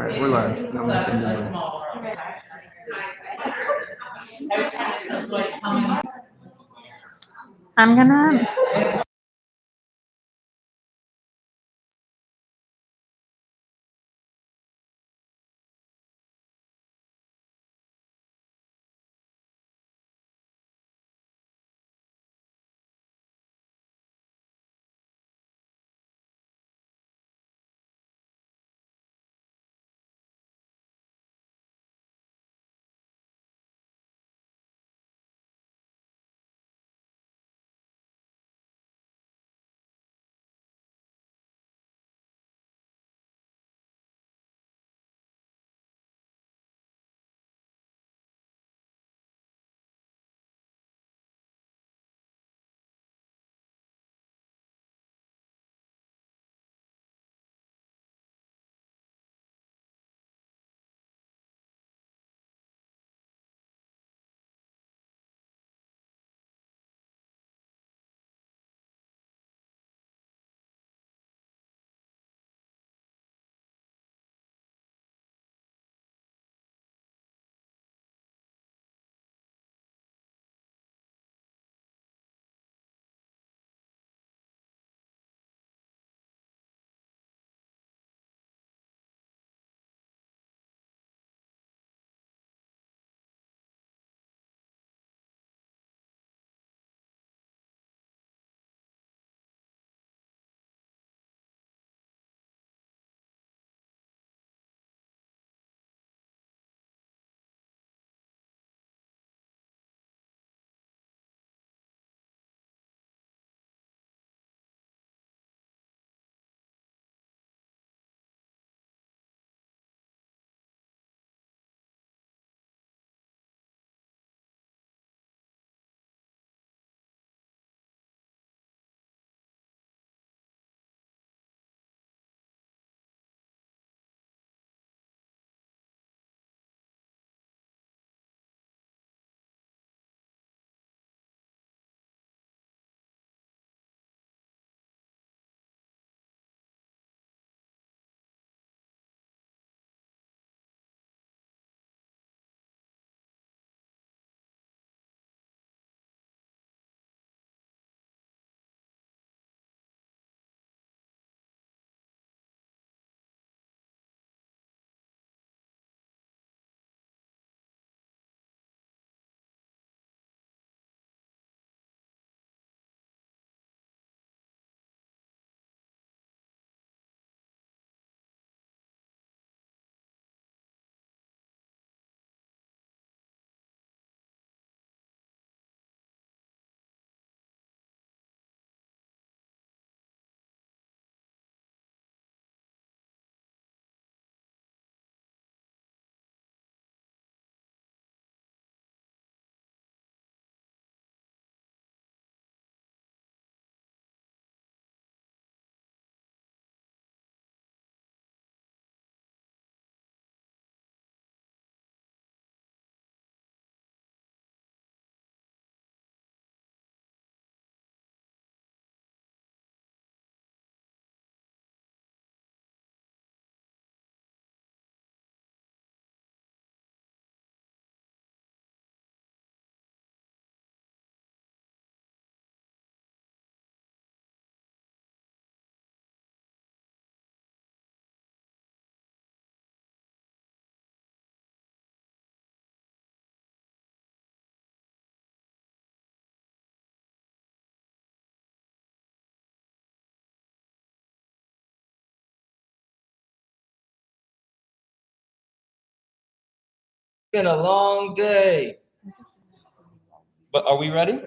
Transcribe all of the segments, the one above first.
right, we're live. Now I'm sending you I'm gonna. Been a long day. But are we ready?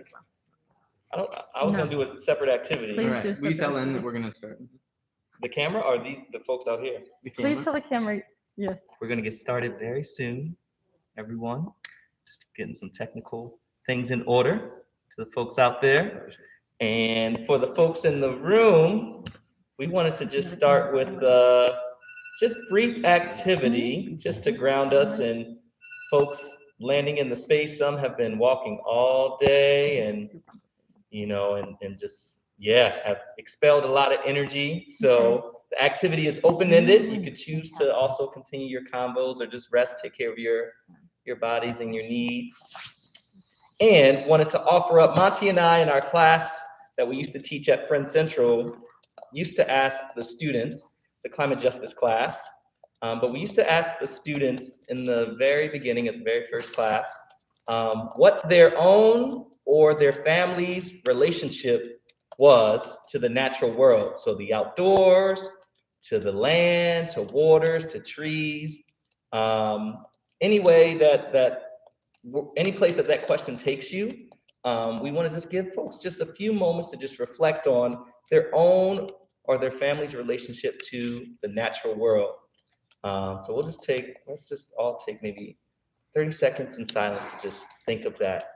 I was No. gonna do a separate activity. Please All do right, we tell them separate. that we're gonna start. The camera or the folks out here? The Please camera. tell the camera. Yes. We're gonna get started very soon, everyone. Just getting some technical things in order to the folks out there. And for the folks in the room, we wanted to just start with just brief activity, just to ground us and folks landing in the space. Some have been walking all day and, you know, and just, yeah, have expelled a lot of energy. So The activity is open-ended. You could choose to also continue your combos or just rest, take care of your bodies and your needs. And wanted to offer up, Monty and I in our class that we used to teach at Friend Central, used to ask the students, it's a climate justice class, but we used to ask the students in the very beginning of the very first class, what their own or their family's relationship was to the natural world. So the outdoors, to the land, to waters, to trees, any way any place that question takes you, we want to just give folks just a few moments to just reflect on their own or their family's relationship to the natural world. So let's just all take maybe 30 seconds in silence to just think of that.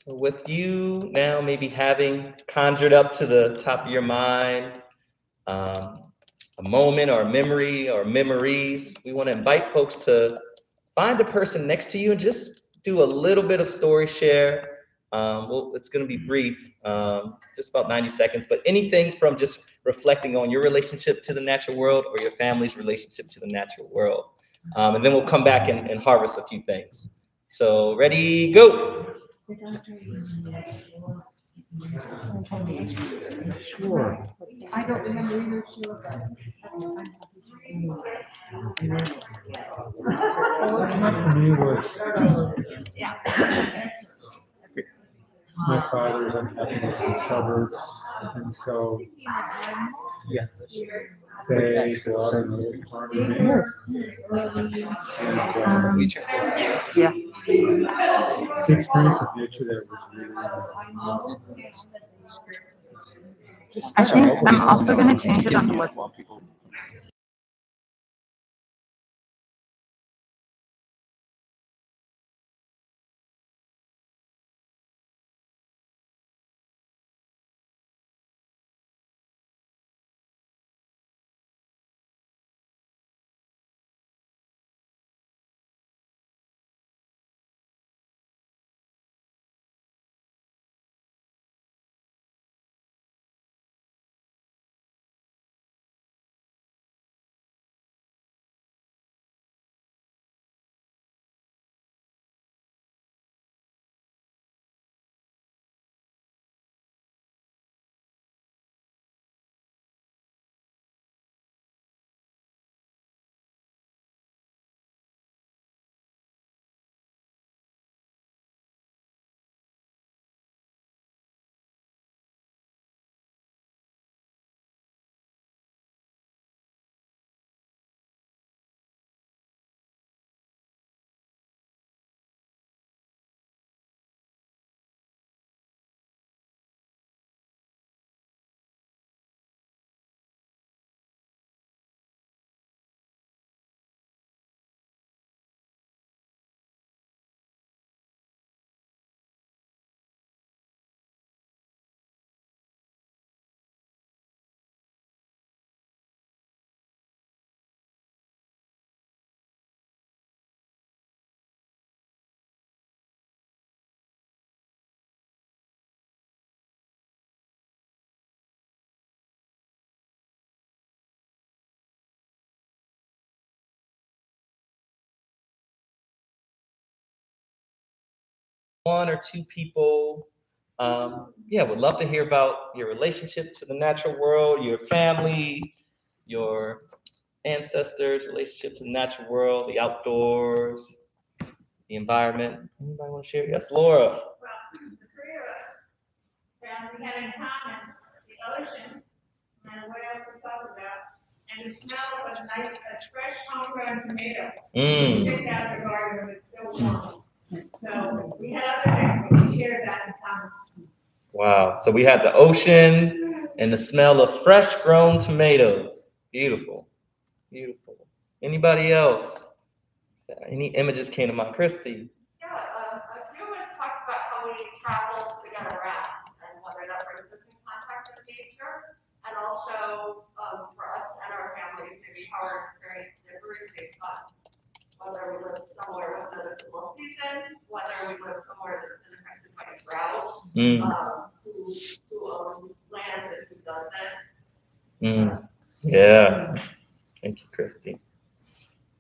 So with you now maybe having conjured up to the top of your mind a moment or a memory or memories, we want to invite folks to find a person next to you and just do a little bit of story share. It's going to be brief, just about 90 seconds, but anything from just reflecting on your relationship to the natural world or your family's relationship to the natural world. And then we'll come back and harvest a few things. So ready, go. Sure. I don't remember either, sure. For me was my father's unhappiness in the suburbs, and so Yes. they bought an old farm in Maine. And Yeah. the experience of nature there was really I think I'm also gonna change it on the list. One or two people, would love to hear about your relationship to the natural world, your family, your ancestors, relationship to the natural world, the outdoors, the environment. Anybody want to share? Yes, Laura. Well, the three of us found we had in common the ocean, and what else we talked about, and the smell of a fresh homegrown tomato. Picked out of the garden when it's still warm. So we had other things, but we shared that in common. Wow. So we had the ocean and the smell of fresh grown tomatoes. Beautiful. Beautiful. Anybody else? Any images came to mind? Christy. Yeah, a few of us talked about how we travel to get around and whether that brings us in contact with nature, and also for us and our families, maybe how our experience differs based on whether we live somewhere with a cool season, whether we live somewhere that's been affected by drought, who owns land and who doesn't. Yeah. Thank you, Christy.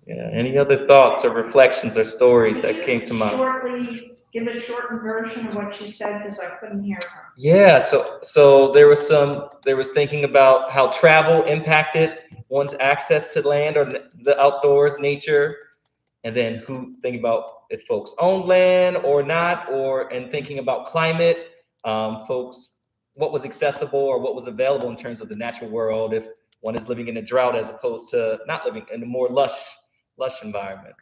Yeah. Any other thoughts or reflections or stories that came to mind? Shortly, give a shortened version of what she said because I couldn't hear her. Yeah. So there was thinking about how travel impacted one's access to land or the outdoors, nature, and then thinking about if folks owned land or not, and thinking about climate, folks, what was accessible or what was available in terms of the natural world if one is living in a drought as opposed to not living in a more lush environment.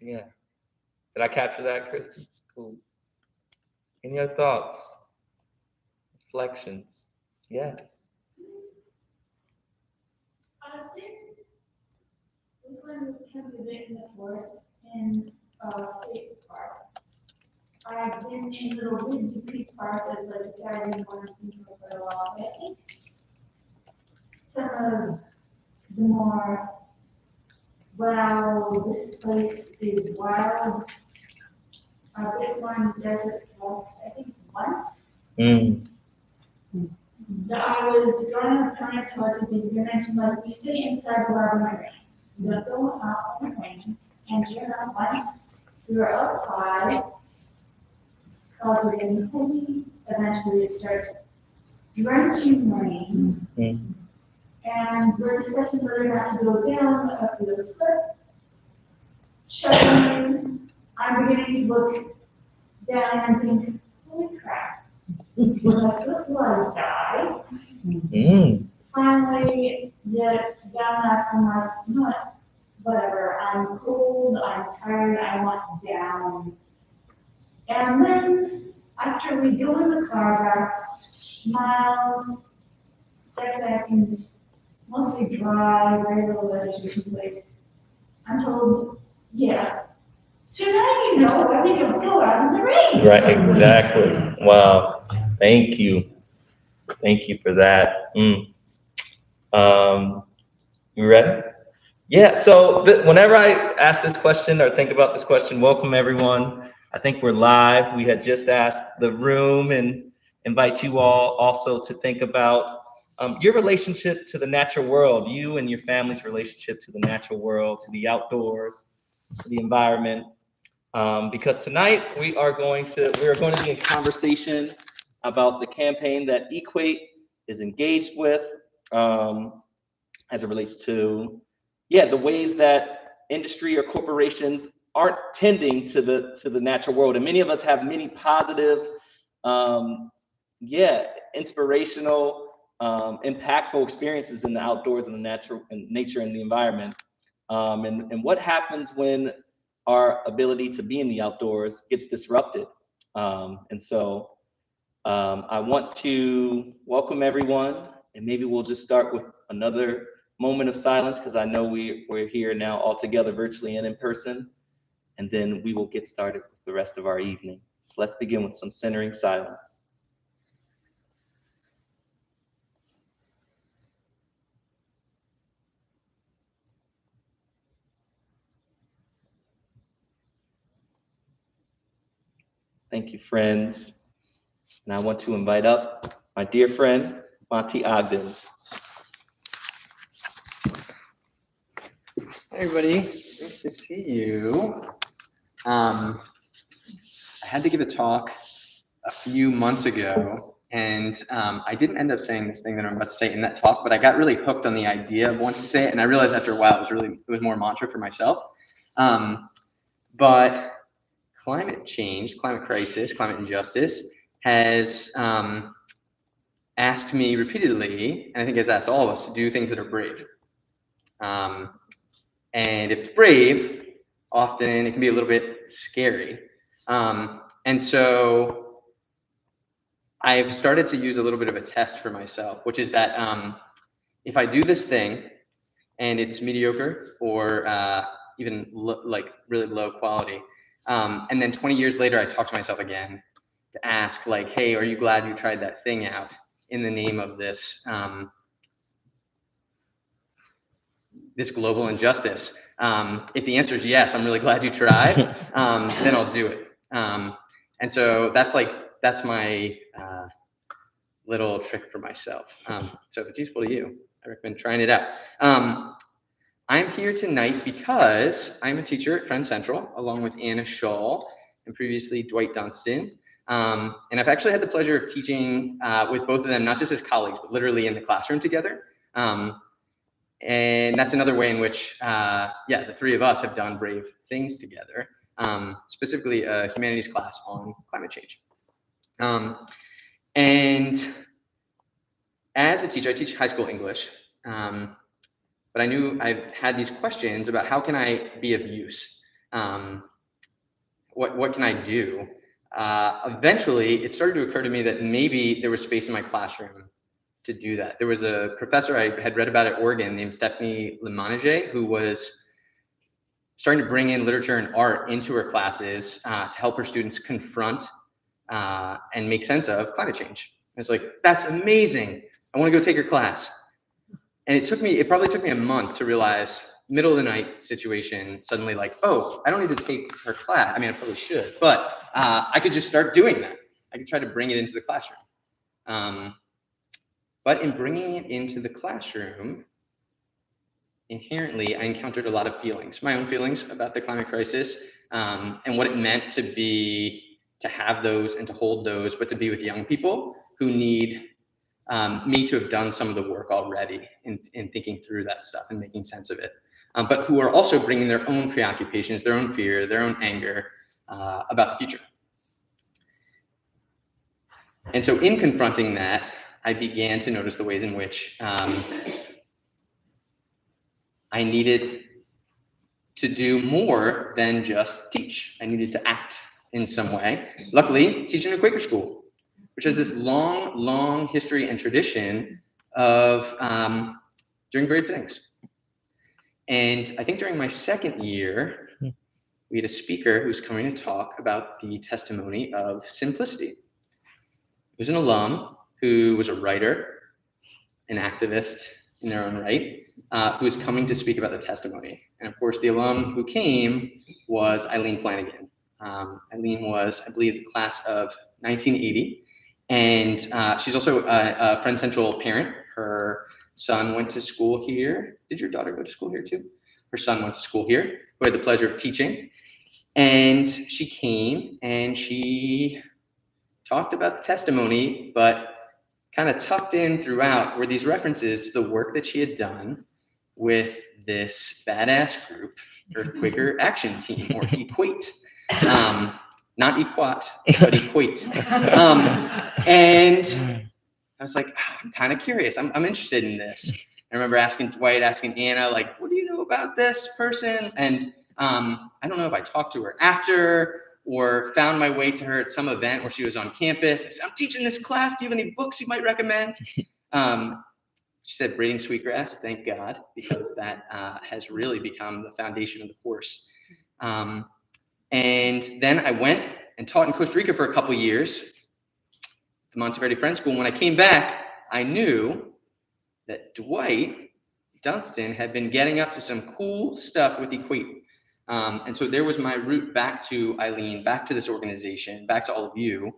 Yeah. Did I capture that, Christy? Cool. Any other thoughts? Reflections? Yes. I think this one can be big in the forest in State Park. I've been in Little Ridge Park as like a guiding one for a while. I think some of the more, wow, this place is wild, a bit more desert walks, I think once. I was drawing a permit towards the you mentioned like we stay inside the lab range. We don't go out on the range. And sure enough, once we were outside, clouds were getting heavy, eventually it starts drenching rain. And we're discussing whether or not to go down up to the cliff. Shuddering, I'm beginning to look down and think, holy crap, will I look like die? Finally, get down there, I'm like, you know what, whatever, I'm cold, I'm tired, I want down. And then, after we go in the car back, miles, step back in this mostly dry, very little vegetation place, I'm told, yeah, tonight, you know, we don't go out in the rain. Right, exactly. Wow. Thank you. Thank you for that. You ready? Yeah, so whenever I ask this question or think about this question, welcome everyone. I think we're live. We had just asked the room and invite you all also to think about your relationship to the natural world, you and your family's relationship to the natural world, to the outdoors, to the environment. Because tonight we are going to be in conversation about the campaign that Equate is engaged with as it relates to the ways that industry or corporations aren't tending to the natural world. And many of us have many positive, inspirational, impactful experiences in the outdoors and the natural and nature and the environment. And what happens when our ability to be in the outdoors gets disrupted. And so I want to welcome everyone, and maybe we'll just start with another moment of silence because I know we're here now all together virtually and in person, and then we will get started with the rest of our evening. So let's begin with some centering silence. Thank you, friends. And I want to invite up my dear friend, Monty Ogden. Hi, everybody. Nice to see you. I had to give a talk a few months ago, and I didn't end up saying this thing that I'm about to say in that talk, but I got really hooked on the idea of wanting to say it, and I realized after a while it was more mantra for myself. But climate change, climate crisis, climate injustice has asked me repeatedly, and I think has asked all of us to do things that are brave. And if it's brave, often it can be a little bit scary. And so I've started to use a little bit of a test for myself, which is that if I do this thing and it's mediocre or even like really low quality, and then 20 years later I talk to myself again to ask like, hey, are you glad you tried that thing out in the name of this this global injustice? If the answer is yes, I'm really glad you tried, then I'll do it. And so that's my little trick for myself. So if it's useful to you, I recommend trying it out. I'm here tonight because I'm a teacher at Friend Central, along with Anna Shaw and previously Dwight Dunstan. And I've actually had the pleasure of teaching with both of them, not just as colleagues, but literally in the classroom together. And that's another way in which, the three of us have done brave things together, specifically a humanities class on climate change. And as a teacher, I teach high school English, but I knew I've had these questions about how can I be of use? What can I do? Eventually, it started to occur to me that maybe there was space in my classroom to do that. There was a professor I had read about at Oregon named Stephanie Lemonnier, who was starting to bring in literature and art into her classes to help her students confront and make sense of climate change. And it's like, that's amazing. I want to go take her class. And it probably took me a month to realize, middle of the night situation, suddenly like, oh, I don't need to take her class. I mean, I probably should, but I could just start doing that. I could try to bring it into the classroom. But in bringing it into the classroom, inherently, I encountered a lot of feelings, my own feelings about the climate crisis, and what it meant to have those and to hold those, but to be with young people who need me to have done some of the work already in thinking through that stuff and making sense of it, but who are also bringing their own preoccupations, their own fear, their own anger about the future. And so in confronting that, I began to notice the ways in which I needed to do more than just teach. I needed to act in some way. Luckily, teaching in a Quaker school, which has this long, long history and tradition of doing brave things. And I think during my second year, we had a speaker who's coming to talk about the testimony of simplicity. He was an alum who was a writer, an activist in their own right, who was coming to speak about the testimony. And of course, the alum who came was Eileen Flanagan. Eileen was, I believe, the class of 1980. And she's also a Friend Central parent. Her son went to school here. Did your daughter go to school here too? Her son went to school here, who had the pleasure of teaching. And she came and she talked about the testimony, but kind of tucked in throughout were these references to the work that she had done with this badass group, Earthquaker Action Team, or EQUATE. Not EQUAT, but EQUATE. And I was like, I'm kind of curious. I'm interested in this. I remember asking Dwight, asking Anna, like, what do you know about this person? And I don't know if I talked to her after or found my way to her at some event where she was on campus. I said, I'm teaching this class. Do you have any books you might recommend? She said, Braiding Sweetgrass, thank God, because that has really become the foundation of the course. And then I went and taught in Costa Rica for a couple of years at the Monteverde Friends School. And when I came back, I knew that Dwight Dunstan had been getting up to some cool stuff with EQUATE. And so there was my route back to Eileen, back to this organization, back to all of you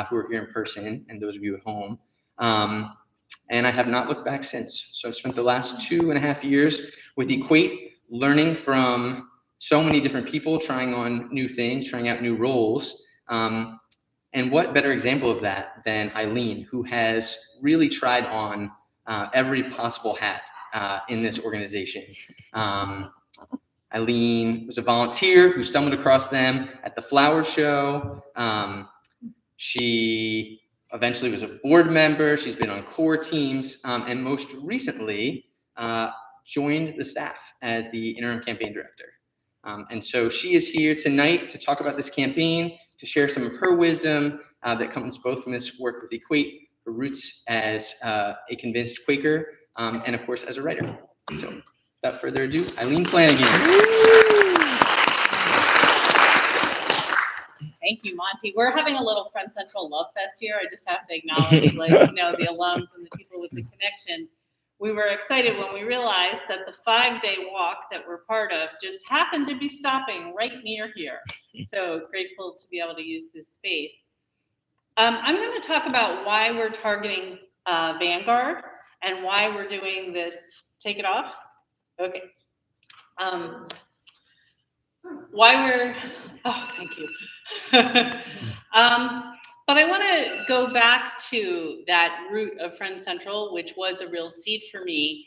who are here in person and those of you at home. And I have not looked back since. So I've spent the last 2.5 years with EQUATE, learning from so many different people, trying on new things, trying out new roles. And what better example of that than Eileen, who has really tried on every possible hat in this organization. Eileen was a volunteer who stumbled across them at the flower show. She eventually was a board member. She's been on core teams, and most recently joined the staff as the interim campaign director. And so she is here tonight to talk about this campaign, to share some of her wisdom, that comes both from this work with Equate, her roots as a convinced Quaker, and of course as a writer. So without further ado, Eileen Flanagan. Thank you, Monty. We're having a little Friend Central Love Fest here. I just have to acknowledge, like, you know, the alums and the people with the connection. We were excited when we realized that the 5-day walk that we're part of just happened to be stopping right near here. So grateful to be able to use this space. I'm going to talk about why we're targeting Vanguard and why we're doing this. Take it off? Okay. Why we're, oh, thank you. But I want to go back to that root of Friend Central, which was a real seed for me,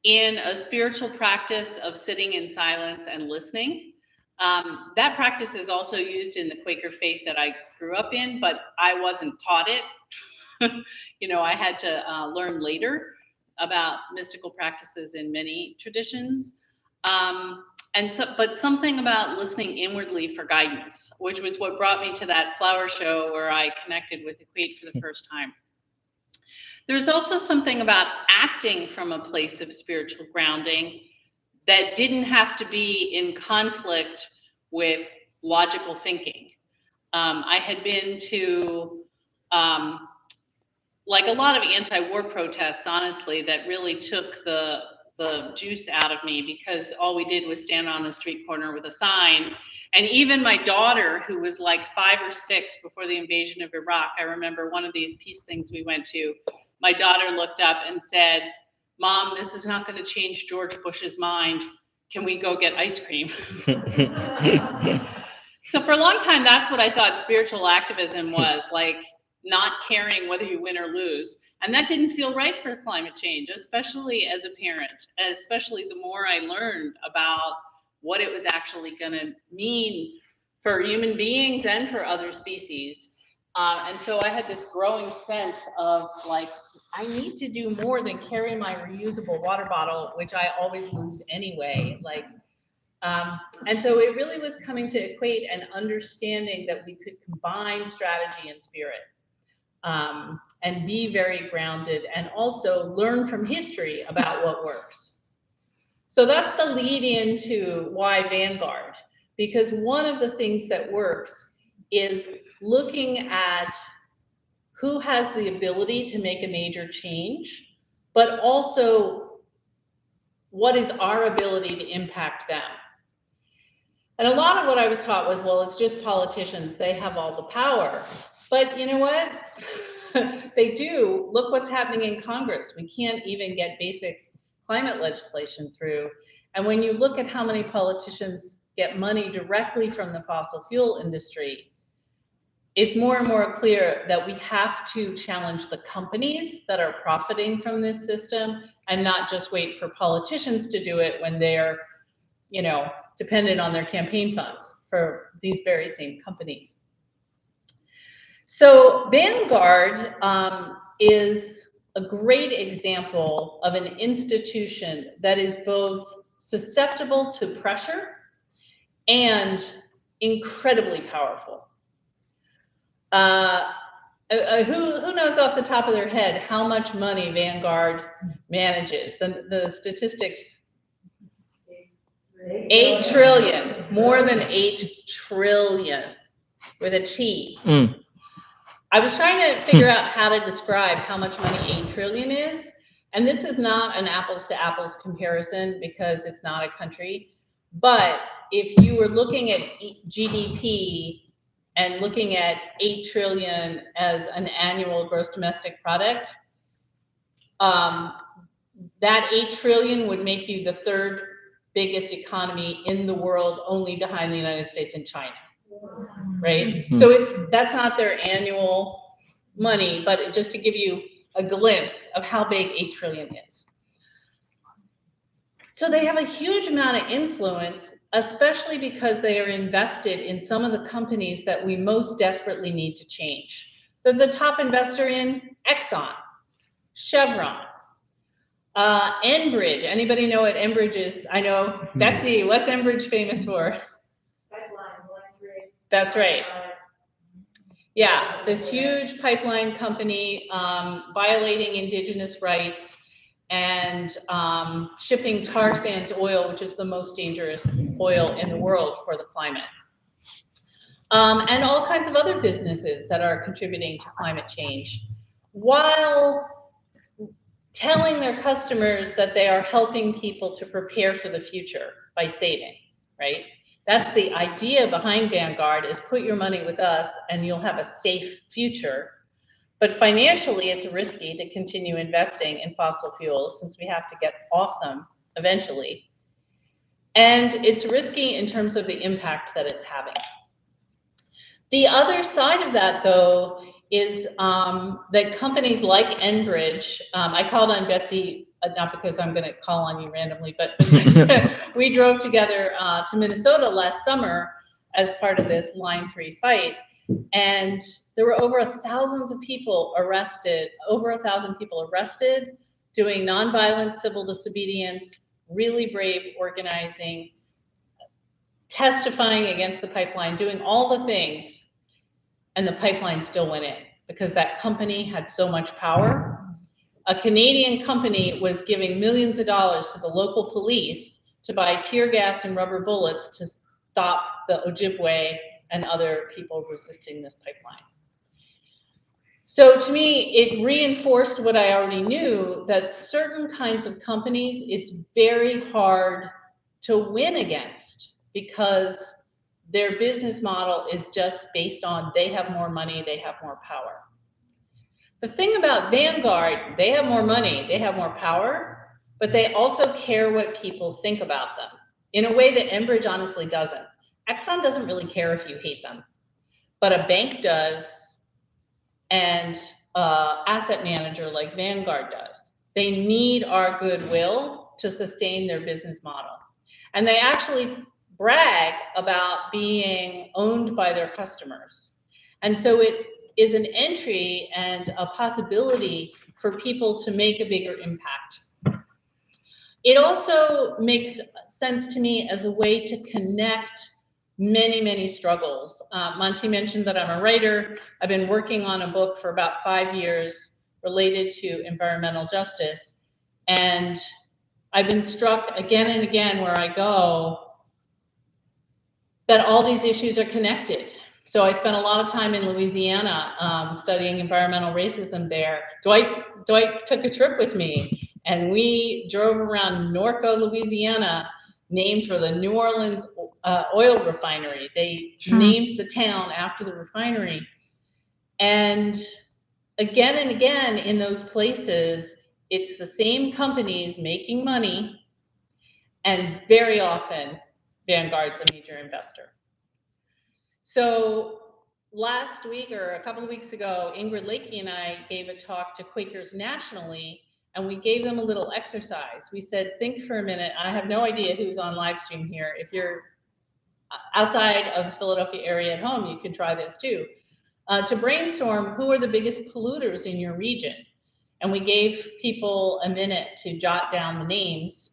in a spiritual practice of sitting in silence and listening. That practice is also used in the Quaker faith that I grew up in, but I wasn't taught it. You know, I had to learn later about mystical practices in many traditions. But something about listening inwardly for guidance, which was what brought me to that flower show where I connected with Equate for the first time. There's also something about acting from a place of spiritual grounding that didn't have to be in conflict with logical thinking. I had been to, like a lot of anti-war protests, honestly, that really took the juice out of me, because all we did was stand on the street corner with a sign. And even my daughter, who was like 5 or 6 before the invasion of Iraq, I remember one of these peace things we went to, my daughter looked up and said, "Mom, this is not going to change George Bush's mind. Can we go get ice cream?" So for a long time, that's what I thought spiritual activism was, like not caring whether you win or lose. And that didn't feel right for climate change, especially as a parent, especially the more I learned about what it was actually going to mean for human beings and for other species. And so I had this growing sense of like, I need to do more than carry my reusable water bottle, which I always lose anyway. Like, and so it really was coming to Equate and understanding that we could combine strategy and spirit. And be very grounded and also learn from history about what works. So that's the lead into why Vanguard, because one of the things that works is looking at who has the ability to make a major change, but also what is our ability to impact them. And a lot of what I was taught was, well, it's just politicians, they have all the power. But you know what? They do. Look what's happening in Congress. We can't even get basic climate legislation through. And when you look at how many politicians get money directly from the fossil fuel industry, it's more and more clear that we have to challenge the companies that are profiting from this system and not just wait for politicians to do it when they're, you know, dependent on their campaign funds for these very same companies. So Vanguard is a great example of an institution that is both susceptible to pressure and incredibly powerful. Who knows off the top of their head how much money Vanguard manages? The statistics, 8 trillion, more than 8 trillion with a T. I was trying to figure out how to describe how much money 8 trillion is. And this is not an apples to apples comparison because it's not a country. But if you were looking at GDP and looking at 8 trillion as an annual gross domestic product, that 8 trillion would make you the 3rd biggest economy in the world, only behind the United States and China. Right? So that's not their annual money, but just to give you a glimpse of how big 8 trillion is. So they have a huge amount of influence, especially because they are invested in some of the companies that we most desperately need to change. They're the top investor in Exxon, Chevron, Enbridge. Anybody know what Enbridge is? I know. Betsy, what's Enbridge famous for? Pipeline, That's right. Yeah, this huge pipeline company violating indigenous rights and shipping tar sands oil, which is the most dangerous oil in the world for the climate. And all kinds of other businesses that are contributing to climate change, while telling their customers that they are helping people to prepare for the future by saving, right? That's the idea behind Vanguard, is put your money with us and you'll have a safe future. But financially, it's risky to continue investing in fossil fuels since we have to get off them eventually. And it's risky in terms of the impact that it's having. The other side of that, though, is that companies like Enbridge, I called on Betsy, not because I'm going to call on you randomly, but we drove together to Minnesota last summer as part of this Line 3 fight, and there were over 1,000 people arrested, doing nonviolent civil disobedience, really brave organizing, testifying against the pipeline, doing all the things, and the pipeline still went in because that company had so much power. A Canadian company was giving millions of dollars to the local police to buy tear gas and rubber bullets to stop the Ojibwe and other people resisting this pipeline. So to me, it reinforced what I already knew, that certain kinds of companies, it's very hard to win against because their business model is just based on they have more money, they have more power. The thing about Vanguard, they have more money, they have more power, but they also care what people think about them in a way that Enbridge honestly doesn't. Exxon doesn't really care if you hate them, but a bank does, and asset manager like Vanguard does. They need our goodwill to sustain their business model. And they actually brag about being owned by their customers. And so it is an entry and a possibility for people to make a bigger impact. It also makes sense to me as a way to connect many, many struggles. Monty mentioned that I'm a writer. I've been working on a book for about 5 years related to environmental justice. And I've been struck again and again where I go that all these issues are connected. So I spent a lot of time in Louisiana studying environmental racism there. Dwight took a trip with me, and we drove around Norco, Louisiana, named for the New Orleans oil refinery. They named the town after the refinery. And again in those places, it's the same companies making money, and very often Vanguard's a major investor. So last week or a couple of weeks ago, Ingrid Lakey and I gave a talk to Quakers nationally, and we gave them a little exercise. We said, think for a minute. I have no idea who's on live stream here. If you're outside of the Philadelphia area at home, you can try this too. To brainstorm who are the biggest polluters in your region. And we gave people a minute to jot down the names.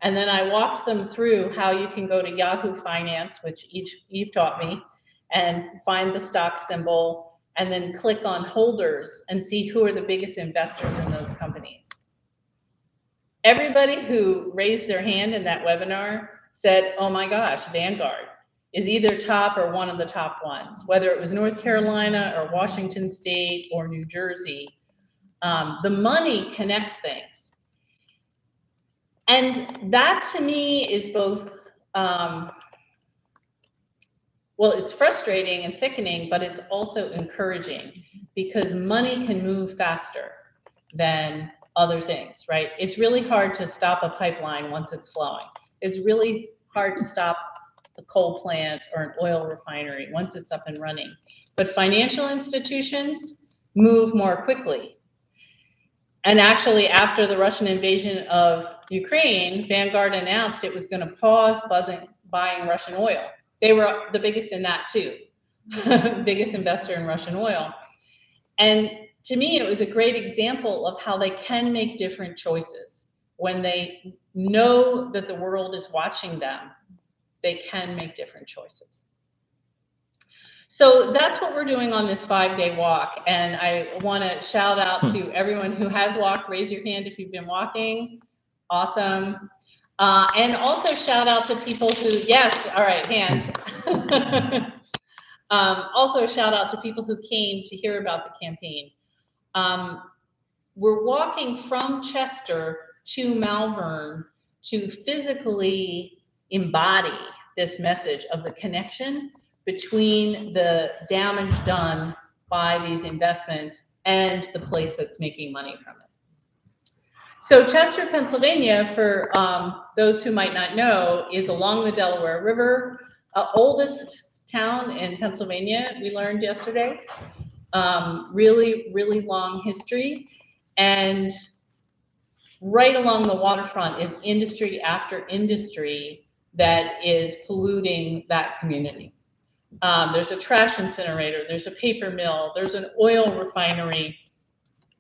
And then I walked them through how you can go to Yahoo Finance, which Eve taught me, and find the stock symbol, and then click on holders and see who are the biggest investors in those companies. Everybody who raised their hand in that webinar said, oh my gosh, Vanguard is either top or one of the top ones, whether it was North Carolina or Washington State or New Jersey. The money connects things. And that to me is both, well, it's frustrating and sickening, but it's also encouraging because money can move faster than other things, right? It's really hard to stop a pipeline once it's flowing. It's really hard to stop the coal plant or an oil refinery once it's up and running. But financial institutions move more quickly. And actually, after the Russian invasion of Ukraine, Vanguard announced it was going to pause buying Russian oil. They were the biggest in that too, biggest investor in Russian oil. And to me, it was a great example of how they can make different choices. When they know that the world is watching them, they can make different choices. So that's what we're doing on this 5-day walk. And I want to shout out to everyone who has walked. Raise your hand if you've been walking. Awesome. And also shout out to people who, yes, all right, hands. Also shout out to people who came to hear about the campaign. We're walking from Chester to Malvern to physically embody this message of the connection between the damage done by these investments and the place that's making money from it. So Chester, Pennsylvania, for those who might not know, is along the Delaware River, oldest town in Pennsylvania, we learned yesterday. Really, really long history. And right along the waterfront is industry after industry that is polluting that community. There's a trash incinerator, there's a paper mill, there's an oil refinery,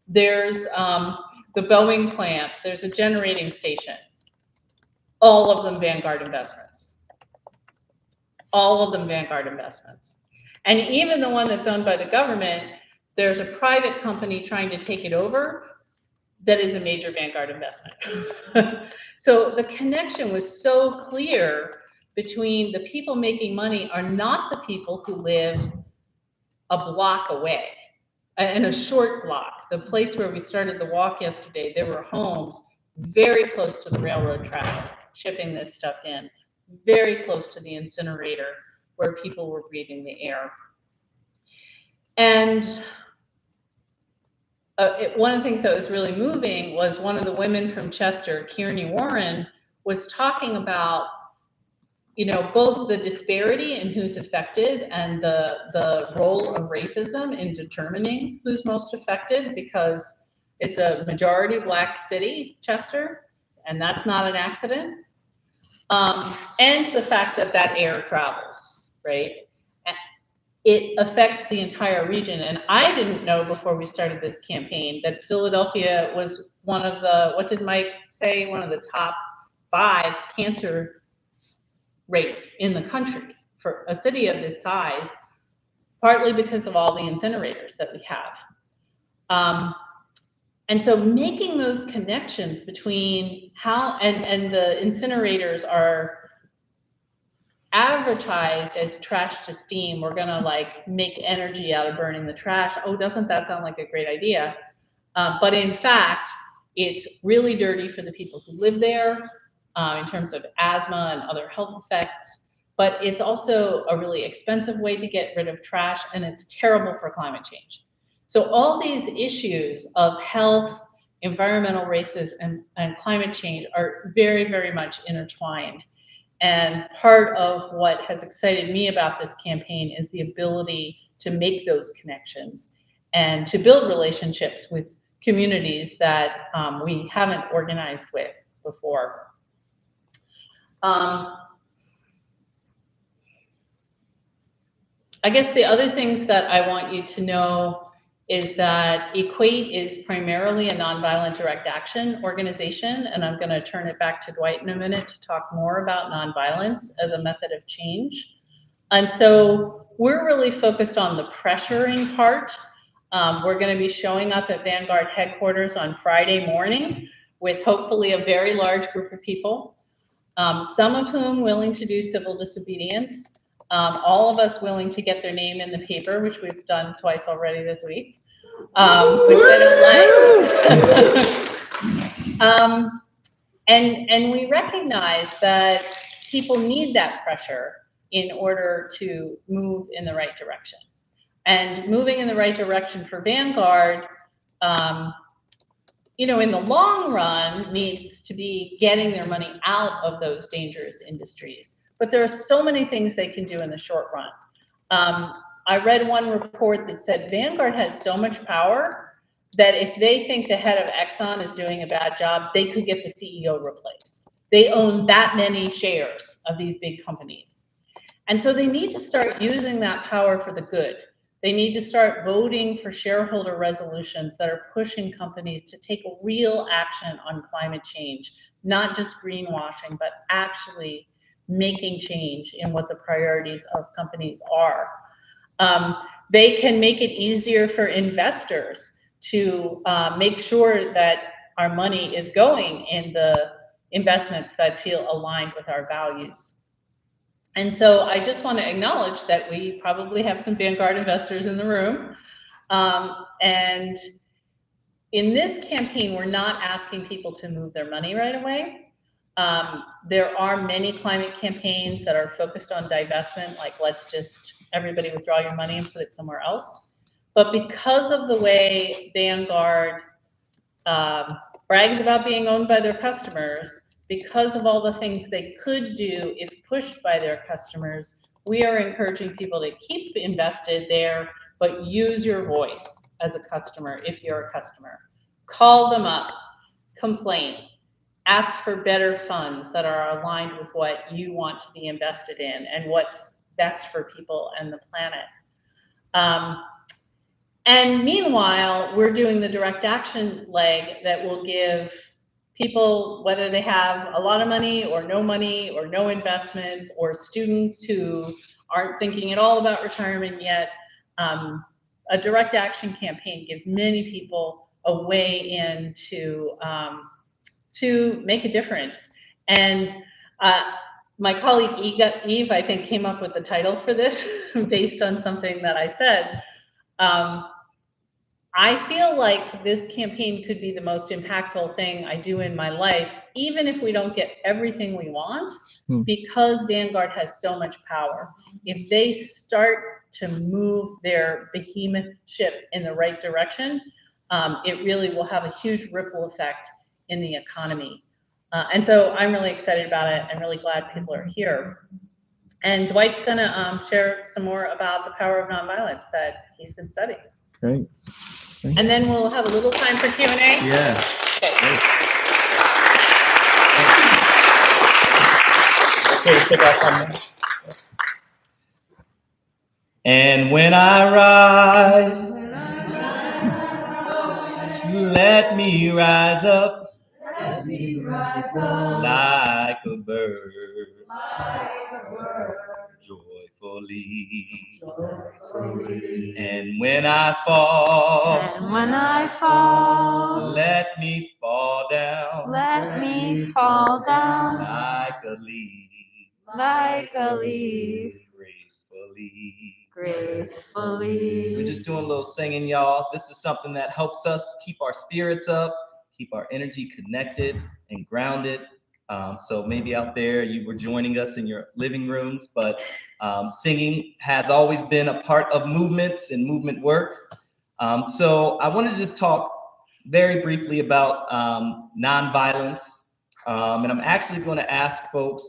there's the Boeing plant, there's a generating station. All of them Vanguard investments. All of them Vanguard investments. And even the one that's owned by the government, there's a private company trying to take it over that is a major Vanguard investment. So the connection was so clear between the people making money are not the people who live a block away, in a short block. The place where we started the walk yesterday, there were homes very close to the railroad track, shipping this stuff in, very close to the incinerator where people were breathing the air. And one of the things that was really moving was one of the women from Chester, Kearney Warren, was talking about, you know, both the disparity in who's affected and the role of racism in determining who's most affected, because it's a majority Black city, Chester, and that's not an accident. And the fact that that air travels, right? It affects the entire region. And I didn't know before we started this campaign that Philadelphia was one of the, what did Mike say? One of the top 5 cancer rates in the country for a city of this size, partly because of all the incinerators that we have. And so making those connections between how, and the incinerators are advertised as trash to steam. We're gonna like make energy out of burning the trash. Oh, doesn't that sound like a great idea? But in fact, it's really dirty for the people who live there in terms of asthma and other health effects. But it's also a really expensive way to get rid of trash, and it's terrible for climate change. So all these issues of health, environmental racism, and climate change are very, very much intertwined. And part of what has excited me about this campaign is the ability to make those connections and to build relationships with communities that we haven't organized with before. I guess the other things that I want you to know is that Equate is primarily a nonviolent direct action organization, and I'm going to turn it back to Dwight in a minute to talk more about nonviolence as a method of change. And so we're really focused on the pressuring part. We're going to be showing up at Vanguard headquarters on Friday morning with hopefully a very large group of people, some of whom willing to do civil disobedience, all of us willing to get their name in the paper, which we've done twice already this week, which they don't like. And we recognize that people need that pressure in order to move in the right direction. And moving in the right direction for Vanguard, you know, in the long run, needs to be getting their money out of those dangerous industries. But there are so many things they can do in the short run. I read one report that said Vanguard has so much power that if they think the head of Exxon is doing a bad job, they could get the CEO replaced. They own that many shares of these big companies. And so they need to start using that power for the good. They need to start voting for shareholder resolutions that are pushing companies to take real action on climate change, not just greenwashing, but actually making change in what the priorities of companies are. They can make it easier for investors to make sure that our money is going in the investments that feel aligned with our values. And so I just want to acknowledge that we probably have some Vanguard investors in the room. And in this campaign, we're not asking people to move their money right away. There are many climate campaigns that are focused on divestment, like let's just everybody withdraw your money and put it somewhere else. But because of the way Vanguard brags about being owned by their customers, because of all the things they could do if pushed by their customers, we are encouraging people to keep invested there, but use your voice as a customer if you're a customer. Call them up, complain, ask for better funds that are aligned with what you want to be invested in and what's best for people and the planet. And meanwhile, we're doing the direct action leg that will give people, whether they have a lot of money or no investments, or students who aren't thinking at all about retirement yet, a direct action campaign gives many people a way in to make a difference. And my colleague Eve, I think, came up with the title for this based on something that I said. I feel like this campaign could be the most impactful thing I do in my life, even if we don't get everything we want, because Vanguard has so much power. If they start to move their behemoth ship in the right direction, it really will have a huge ripple effect in the economy. And so I'm really excited about it. I'm really glad people are here. And Dwight's gonna share some more about the power of nonviolence that he's been studying. Great. And then we'll have a little time for Q&A. Yeah. Okay. Okay, take off on that. And when I rise, let me rise up like a bird, joyfully. And when I fall, let me fall down like a leaf, gracefully. We're just doing a little singing, y'all. This is something that helps us keep our spirits up, keep our energy connected and grounded. So maybe out there you were joining us in your living rooms, but singing has always been a part of movements and movement work. So I wanted to just talk very briefly about nonviolence. And I'm actually going to ask folks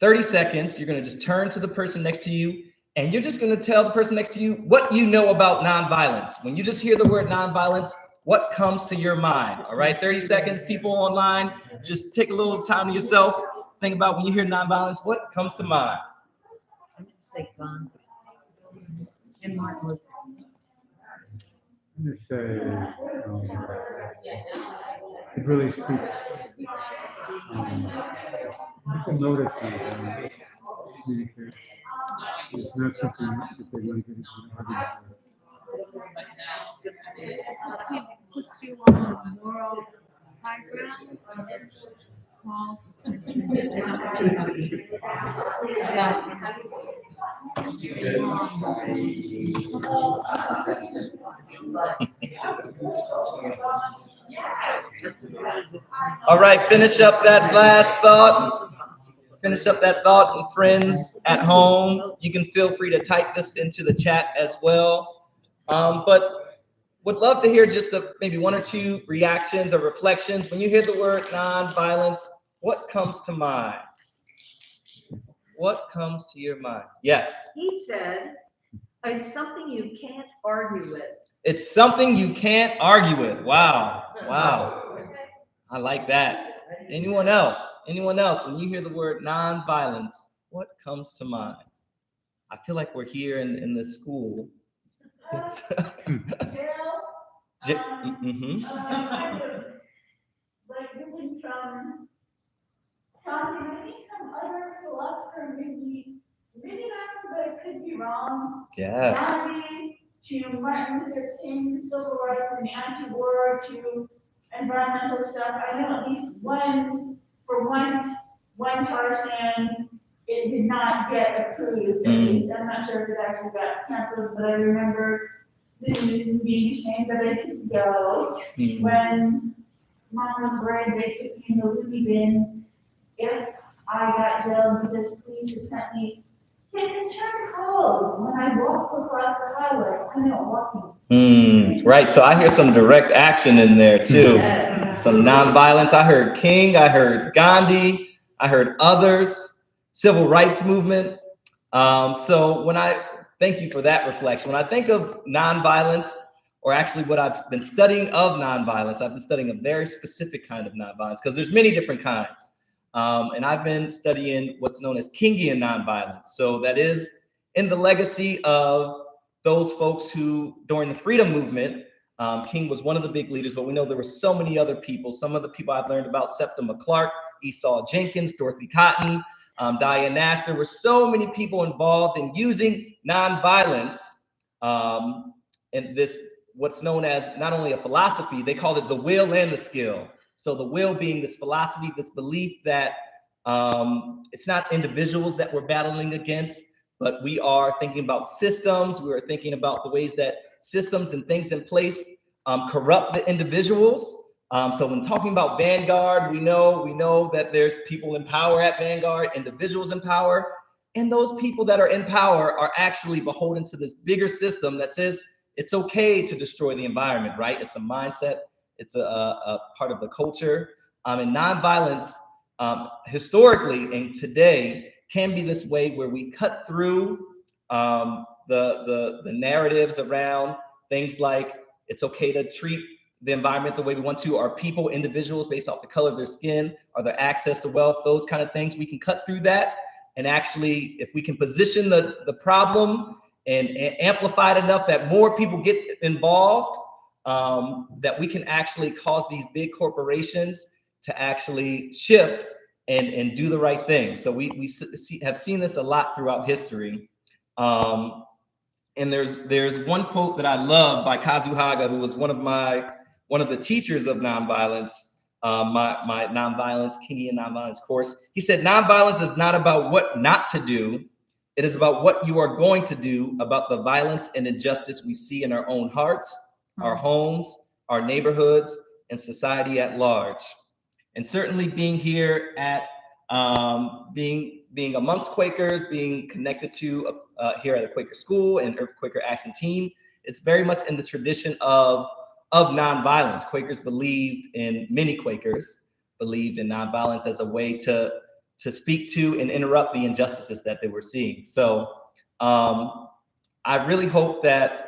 30 seconds. You're going to just turn to the person next to you, and you're just going to tell the person next to you what you know about nonviolence. When you just hear the word nonviolence, what comes to your mind? All right, 30 seconds. People online, just take a little time to yourself. Think about when you hear nonviolence, what comes to mind? I'm going to say gun. And Martin Luther. I'm going to say it really speaks. You can notice it. It's not something that they want to get into an argument with. Puts you on the moral high ground. All right, finish up that last thought. Finish up that thought, and friends at home, you can feel free to type this into the chat as well. But would love to hear just maybe one or two reactions or reflections. When you hear the word nonviolence, what comes to mind? What comes to your mind? Yes. He said, it's something you can't argue with. It's something you can't argue with. Wow. Wow. I like that. Anyone else? Anyone else? When you hear the word nonviolence, what comes to mind? I feel like we're here in the school. Like moving from, I think some other philosopher maybe reading on, but it could be wrong. Yes. Gandhi to Martin Luther King, civil rights and anti-war to environmental stuff. I know at least one person, it did not get approved, at least. I'm not sure if it actually got canceled, but I remember the news being ashamed that I didn't go. When Mom was worried they took me in the loony bin if I got jailed because police had sent me. Kids turn cold when I walk across the highway. I know walking. Right, so I hear some direct action in there too. Yes. Some nonviolence. I heard King, I heard Gandhi, I heard others, civil rights movement. So thank you for that reflection. When I think of nonviolence, or actually what I've been studying of nonviolence, I've been studying a very specific kind of nonviolence because there's many different kinds. And I've been studying what's known as Kingian nonviolence. So that is in the legacy of those folks who, during the freedom movement, King was one of the big leaders, but we know there were so many other people. Some of the people I've learned about, Septima Clark, Esau Jenkins, Dorothy Cotton, Diane Nash. There were so many people involved in using nonviolence and this, what's known as not only a philosophy, they called it the will and the skill. So the will being this philosophy, this belief that it's not individuals that we're battling against, but we are thinking about systems. We are thinking about the ways that systems and things in place corrupt the individuals. So when talking about Vanguard, we know that there's people in power at Vanguard, individuals in power, and those people that are in power are actually beholden to this bigger system that says it's okay to destroy the environment, right? It's a mindset. It's a part of the culture. And nonviolence, historically and today, can be this way where we cut through the narratives around things like it's okay to treat the environment the way we want to. Are people individuals based off the color of their skin? Are there access to wealth? Those kind of things. We can cut through that. And actually, if we can position the problem and amplify it enough that more people get involved, that we can actually cause these big corporations to actually shift and do the right thing. So we have seen this a lot throughout history. And there's one quote that I love by Kazuhaga, who was one of the teachers of nonviolence, my nonviolence, Kingian nonviolence course. He said, nonviolence is not about what not to do. It is about what you are going to do about the violence and injustice we see in our own hearts, our homes, our neighborhoods, and society at large. And certainly being here at, being amongst Quakers, being connected to here at the Quaker School and Earth Quaker Action Team, it's very much in the tradition of nonviolence. Quakers many Quakers believed in nonviolence as a way to speak to and interrupt the injustices that they were seeing. So I really hope that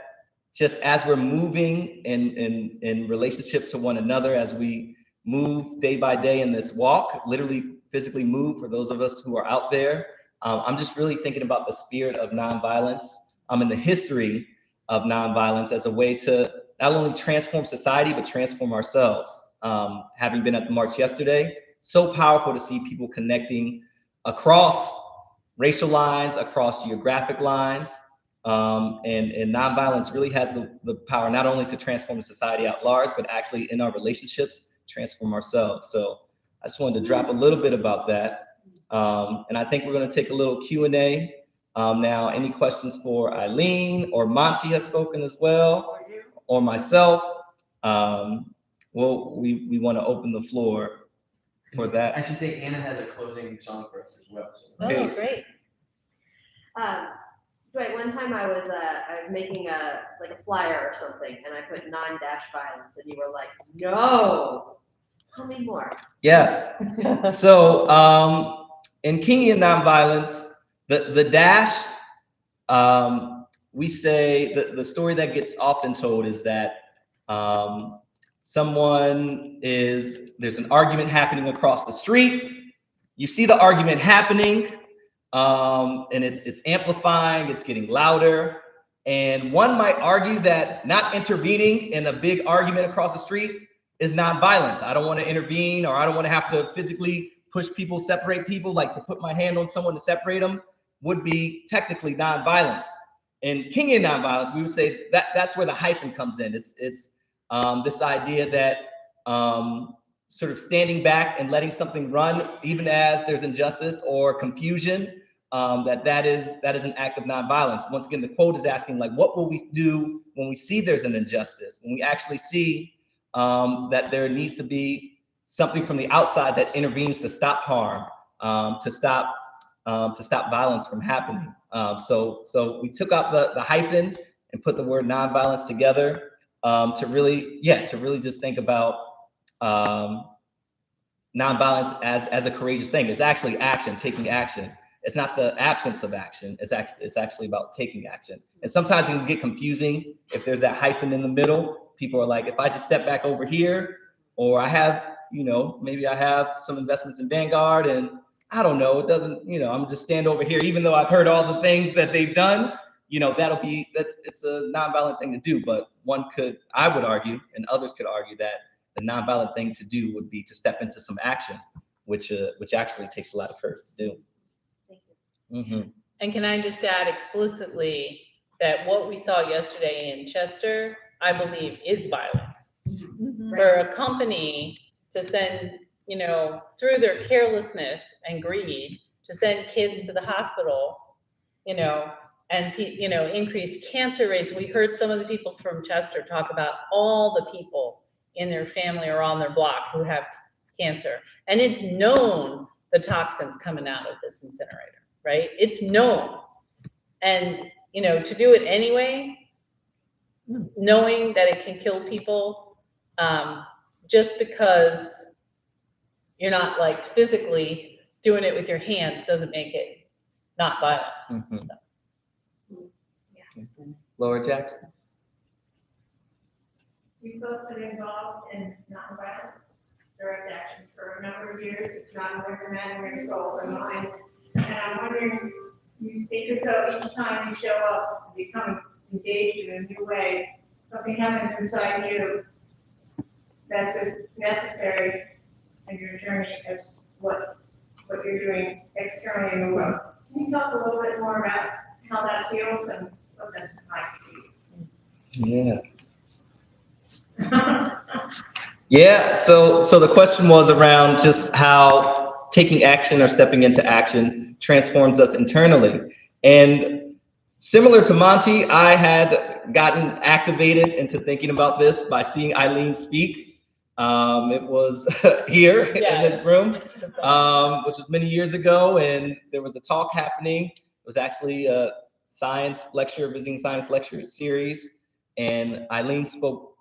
just as we're moving in relationship to one another, as we move day by day in this walk, literally physically move for those of us who are out there, I'm just really thinking about the spirit of nonviolence and the history of nonviolence as a way to not only transform society, but transform ourselves. Having been at the march yesterday, so powerful to see people connecting across racial lines, across geographic lines. And nonviolence really has the power not only to transform the society at large, but actually in our relationships, transform ourselves. So I just wanted to drop a little bit about that. And I think we're going to take a little Q&A. Now, any questions for Eileen, or Monty has spoken as well, or myself? Well, we want to open the floor for that. I should say Anna has a closing song for us as well. So. Oh, great. Right, one time I was making a flyer or something, and I put non-dash violence, and you were like, no. Tell me more. Yes. So in Kingian nonviolence, the dash, we say that the story that gets often told is that there's an argument happening across the street. You see the argument happening, and it's amplifying, it's getting louder. And one might argue that not intervening in a big argument across the street is nonviolence. I don't want to intervene, or I don't want to have to physically push people, separate people, like to put my hand on someone to separate them. would be technically nonviolence. In Kingian nonviolence, we would say that that's where the hyphen comes in. It's this idea that sort of standing back and letting something run, even as there's injustice or confusion, that is an act of nonviolence. Once again, the quote is asking, like, what will we do when we see there's an injustice, when we actually see that there needs to be something from the outside that intervenes to stop harm, to stop violence from happening. So we took out the hyphen and put the word nonviolence together to really just think about nonviolence as a courageous thing. It's actually action, taking action. It's not the absence of action. It's actually about taking action. And sometimes it can get confusing if there's that hyphen in the middle. People are like, if I just step back over here, or I have, maybe I have some investments in Vanguard, and I don't know, it doesn't, I'm just stand over here, even though I've heard all the things that they've done, it's a nonviolent thing to do. But I would argue, and others could argue, that the nonviolent thing to do would be to step into some action, which actually takes a lot of courage to do. Mm-hmm. And can I just add explicitly that what we saw yesterday in Chester, I believe, is violence. Mm-hmm. For a company to send, through their carelessness and greed, to send kids to the hospital, and increased cancer rates. We heard some of the people from Chester talk about all the people in their family or on their block who have cancer, and it's known the toxins coming out of this incinerator. Right? It's known. And, to do it anyway, knowing that it can kill people, just because you're not like physically doing it with your hands doesn't make it not violence. Mm-hmm. So. Yeah. Laura Jackson. We've both been involved in nonviolent direct action for a number of years. It's not only for men, women, soul, and minds. And I'm wondering, you speak as though each time you show up and become engaged in a new way, something happens inside you that's as necessary in your journey as what you're doing externally in the world. Can you talk a little bit more about how that feels and what that might be? Yeah. So the question was around just how taking action or stepping into action transforms us internally. And similar to Monty, I had gotten activated into thinking about this by seeing Eileen speak. It was here in this room, which was many years ago, and there was a talk happening. It was actually a visiting science lecture series, and Eileen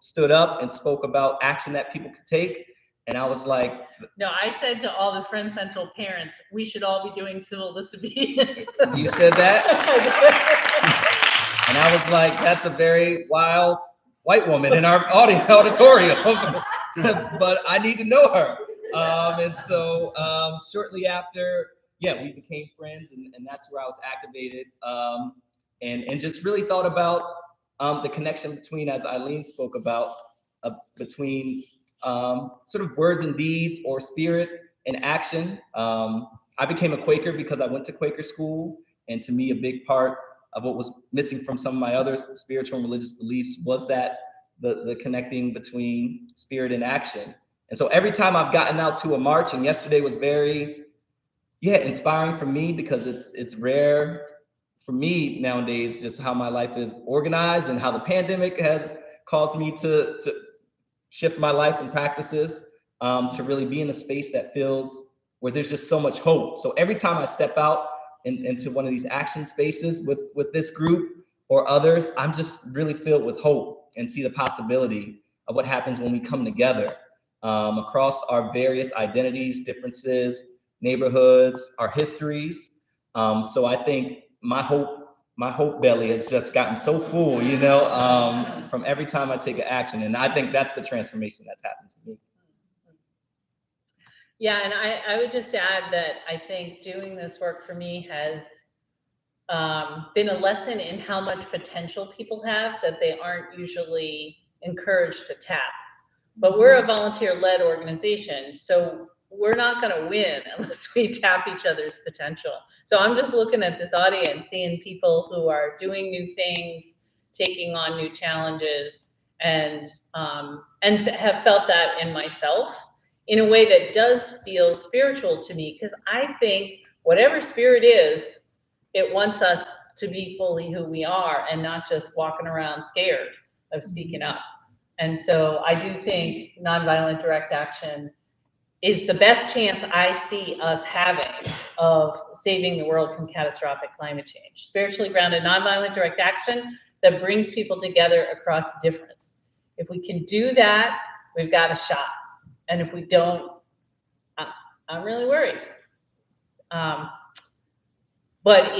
stood up and spoke about action that people could take. And I was like, no, I said to all the Friend Central parents, we should all be doing civil disobedience. You said that? And I was like, that's a very wild white woman in our auditorium, but I need to know her. And so shortly after, we became friends, and that's where I was activated, and just really thought about the connection between, as Eileen spoke about, between sort of words and deeds, or spirit and action. I became a Quaker because I went to Quaker school, and to me, a big part of what was missing from some of my other spiritual and religious beliefs was that the connecting between spirit and action. And so every time I've gotten out to a march, and yesterday was very, inspiring for me, because it's rare for me nowadays, just how my life is organized and how the pandemic has caused me to shift my life and practices, to really be in a space that feels where there's just so much hope. So every time I step out into one of these action spaces with this group or others, I'm just really filled with hope and see the possibility of what happens when we come together across our various identities, differences, neighborhoods, our histories. So I think my hope belly has just gotten so full, from every time I take an action. And I think that's the transformation that's happened to me. Yeah, and I would just add that I think doing this work for me has been a lesson in how much potential people have that they aren't usually encouraged to tap. But we're a volunteer-led organization, so we're not going to win unless we tap each other's potential. So I'm just looking at this audience, seeing people who are doing new things, taking on new challenges, and have felt that in myself in a way that does feel spiritual to me, because I think whatever spirit is, it wants us to be fully who we are and not just walking around scared of speaking up. And so I do think nonviolent direct action is the best chance I see us having of saving the world from catastrophic climate change. Spiritually grounded nonviolent direct action that brings people together across difference. If we can do that, we've got a shot. And if we don't, I'm really worried. But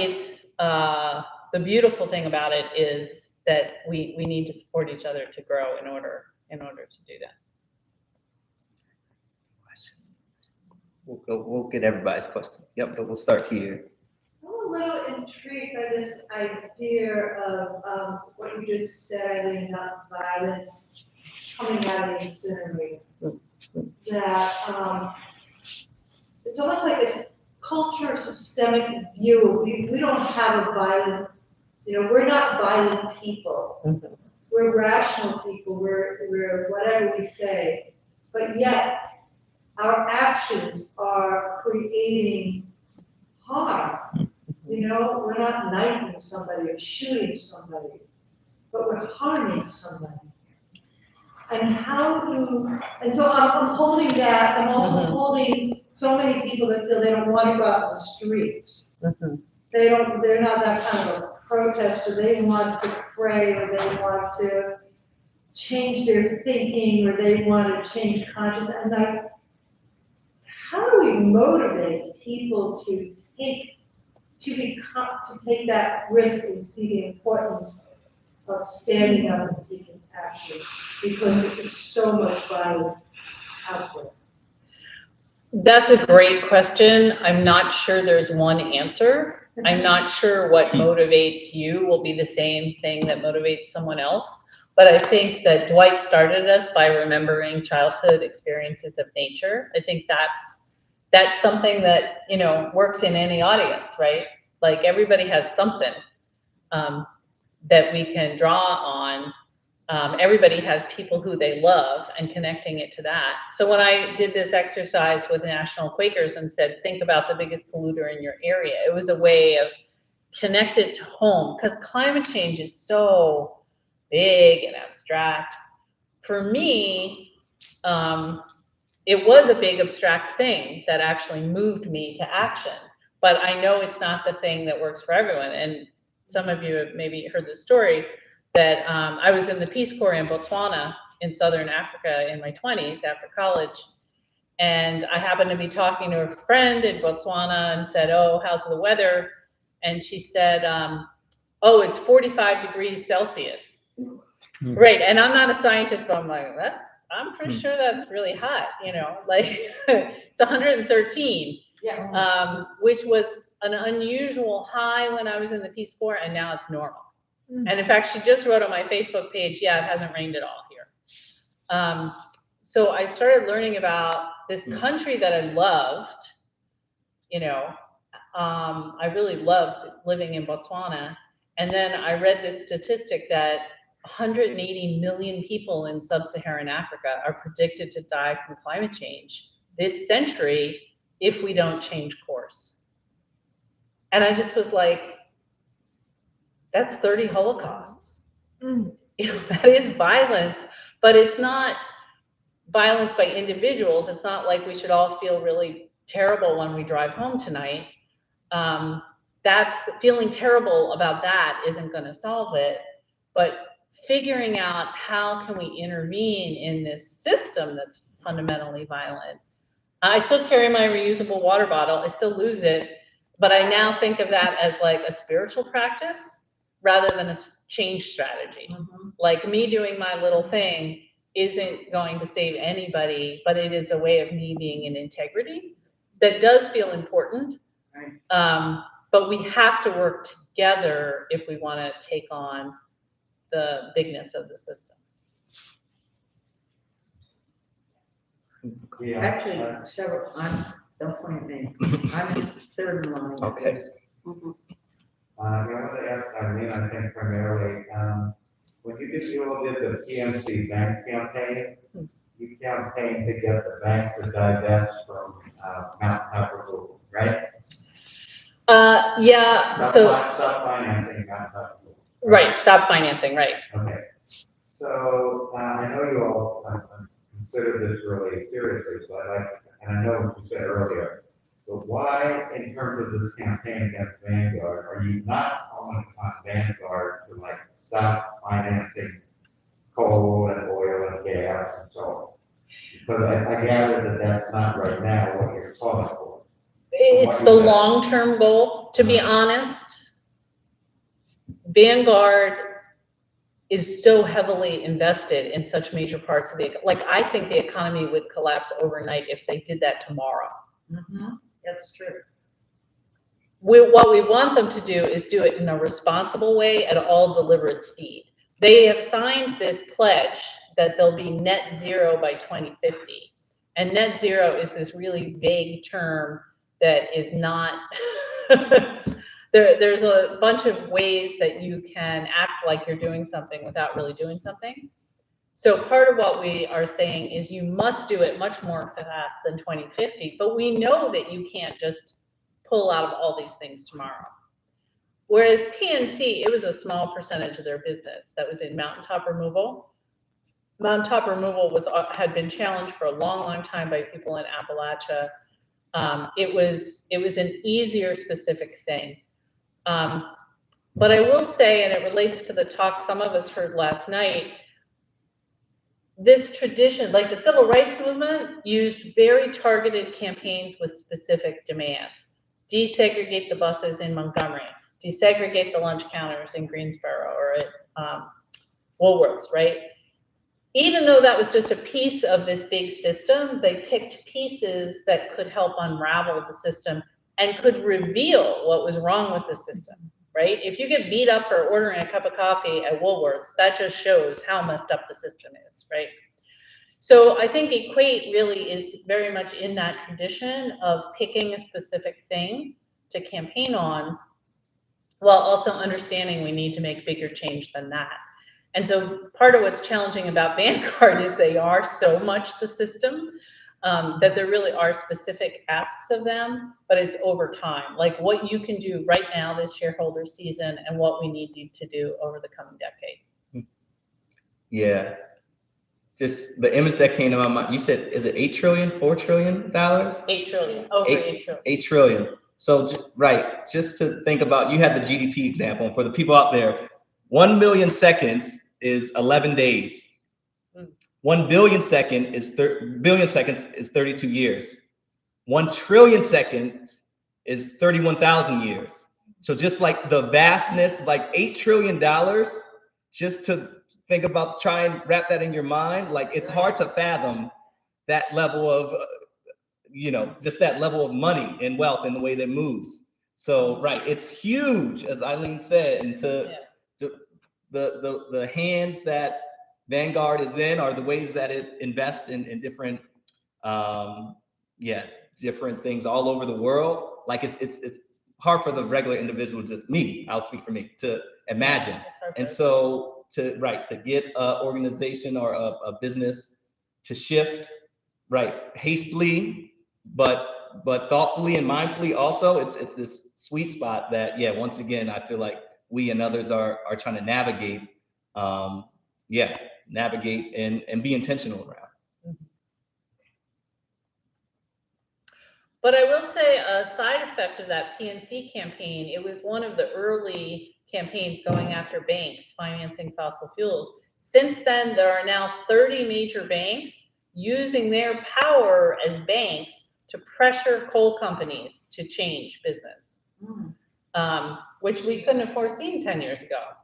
it's the beautiful thing about it is that we need to support each other to grow in order to do that. Questions? We'll get everybody's question. Yep, but we'll start here. I'm a little intrigued by this idea of what you just said, Eileen, about violence coming out of the incinerator. That it's almost like this culture systemic view. We don't have a violent, we're not violent people. Mm-hmm. We're rational people. We're whatever we say, but yet our actions are creating harm. We're not knifing somebody or shooting somebody, but we're harming somebody. And so I'm holding that. I'm also holding so many people that feel they don't want to go out in the streets. Mm-hmm. They're not that kind of a protester. They want to pray, or they want to change their thinking, or they want to change consciousness. And how do we motivate people to take that risk and see the importance of standing up and taking action, because there's so much violence out there? That's a great question. I'm not sure there's one answer. I'm not sure what motivates you will be the same thing that motivates someone else. But I think that Dwight started us by remembering childhood experiences of nature. I think that's something that, works in any audience, right? Like everybody has something that we can draw on. Everybody has people who they love and connecting it to that. So when I did this exercise with National Quakers and said, think about the biggest polluter in your area, it was a way of connect it to home, because climate change is so big and abstract. For me, it was a big abstract thing that actually moved me to action. But I know it's not the thing that works for everyone. And some of you have maybe heard the story that I was in the Peace Corps in Botswana in Southern Africa in my 20s after college. And I happened to be talking to a friend in Botswana and said, oh, how's the weather? And she said, oh, it's 45 degrees Celsius. Mm-hmm. Right, and I'm not a scientist, but I'm like, I'm pretty sure that's really hot, it's 113. Yeah. Which was an unusual high when I was in the Peace Corps, and now it's normal. And in fact, she just wrote on my Facebook page, yeah, it hasn't rained at all here. So I started learning about this country that I loved. I really loved living in Botswana. And then I read this statistic that 180 million people in sub-Saharan Africa are predicted to die from climate change this century if we don't change course. And I just was like, that's 30 Holocausts. That is violence, but it's not violence by individuals. It's not like we should all feel really terrible when we drive home tonight. That's feeling terrible about that isn't going to solve it, but figuring out how can we intervene in this system that's fundamentally violent. I still carry my reusable water bottle. I still lose it, but I now think of that as like a spiritual practice rather than a change strategy. Mm-hmm. Like me doing my little thing isn't going to save anybody, but it is a way of me being in integrity that does feel important. Right. But we have to work together if we want to take on the bigness of the system. Yeah. Actually, several, don't point at me, I'm in third in line. Okay. I wanted to ask Eileen, I think primarily, when you all did the PNC bank campaign, you campaigned to get the bank to divest from, Mount Apple, right? Yeah, Stop financing Mount Apple. right, stop financing, right. Okay. So, I know you all consider this really seriously, so I like, and I know what you said earlier, but why, in terms of this campaign against Vanguard, are you not calling upon Vanguard to like stop financing coal and oil and gas and so on? Because I gather that that's not right now what you're calling for. It's the long-term goal, to be honest. Vanguard is so heavily invested in such major parts of like, I think the economy would collapse overnight if they did that tomorrow. That's true. What we want them to do is do it in a responsible way at all deliberate speed. They have signed this pledge that they'll be net zero by 2050. And net zero is this really vague term that is not, there's a bunch of ways that you can act like you're doing something without really doing something. So part of what we are saying is you must do it much more fast than 2050, but we know that you can't just pull out of all these things tomorrow. Whereas PNC, it was a small percentage of their business that was in mountaintop removal. Mountaintop removal had been challenged for a long, long time by people in Appalachia. It was an easier specific thing. But I will say, and it relates to the talk some of us heard last night, this tradition, like the civil rights movement, used very targeted campaigns with specific demands. Desegregate the buses in Montgomery, desegregate the lunch counters in Greensboro or at Woolworths, right? Even though that was just a piece of this big system, they picked pieces that could help unravel the system and could reveal what was wrong with the system, right? If you get beat up for ordering a cup of coffee at Woolworths, that just shows how messed up the system is, right? So I think Equate really is very much in that tradition of picking a specific thing to campaign on, while also understanding we need to make bigger change than that. And so part of what's challenging about Vanguard is they are so much the system that there really are specific asks of them, but it's over time, like what you can do right now this shareholder season and what we need you to do over the coming decade. Yeah. Just the image that came to my mind, you said, is it $8 trillion, $4 trillion? 8 trillion, over 8 trillion. 8 trillion. So, right, just to think about, you had the GDP example, and for the people out there, 1 million seconds is 11 days. 1 billion seconds is 32 years. 1 trillion seconds is 31,000 years. So just like the vastness, like $8 trillion, just to think about, try and wrap that in your mind, like it's hard to fathom that level of, just that level of money and wealth and the way that moves. So, right, it's huge, as Eileen said, and the hands that Vanguard is in are the ways that it invests in different, different things all over the world. Like it's hard for the regular individual, just me, I'll speak for me, to imagine. And so to get an organization or a business to shift, hastily, but thoughtfully and mindfully also, it's this sweet spot that, once again, I feel like we and others are trying to navigate, navigate and be intentional around. But I will say a side effect of that PNC campaign, it was one of the early campaigns going after banks financing fossil fuels. Since then, there are now 30 major banks using their power as banks to pressure coal companies to change business, which we couldn't have foreseen 10 years ago,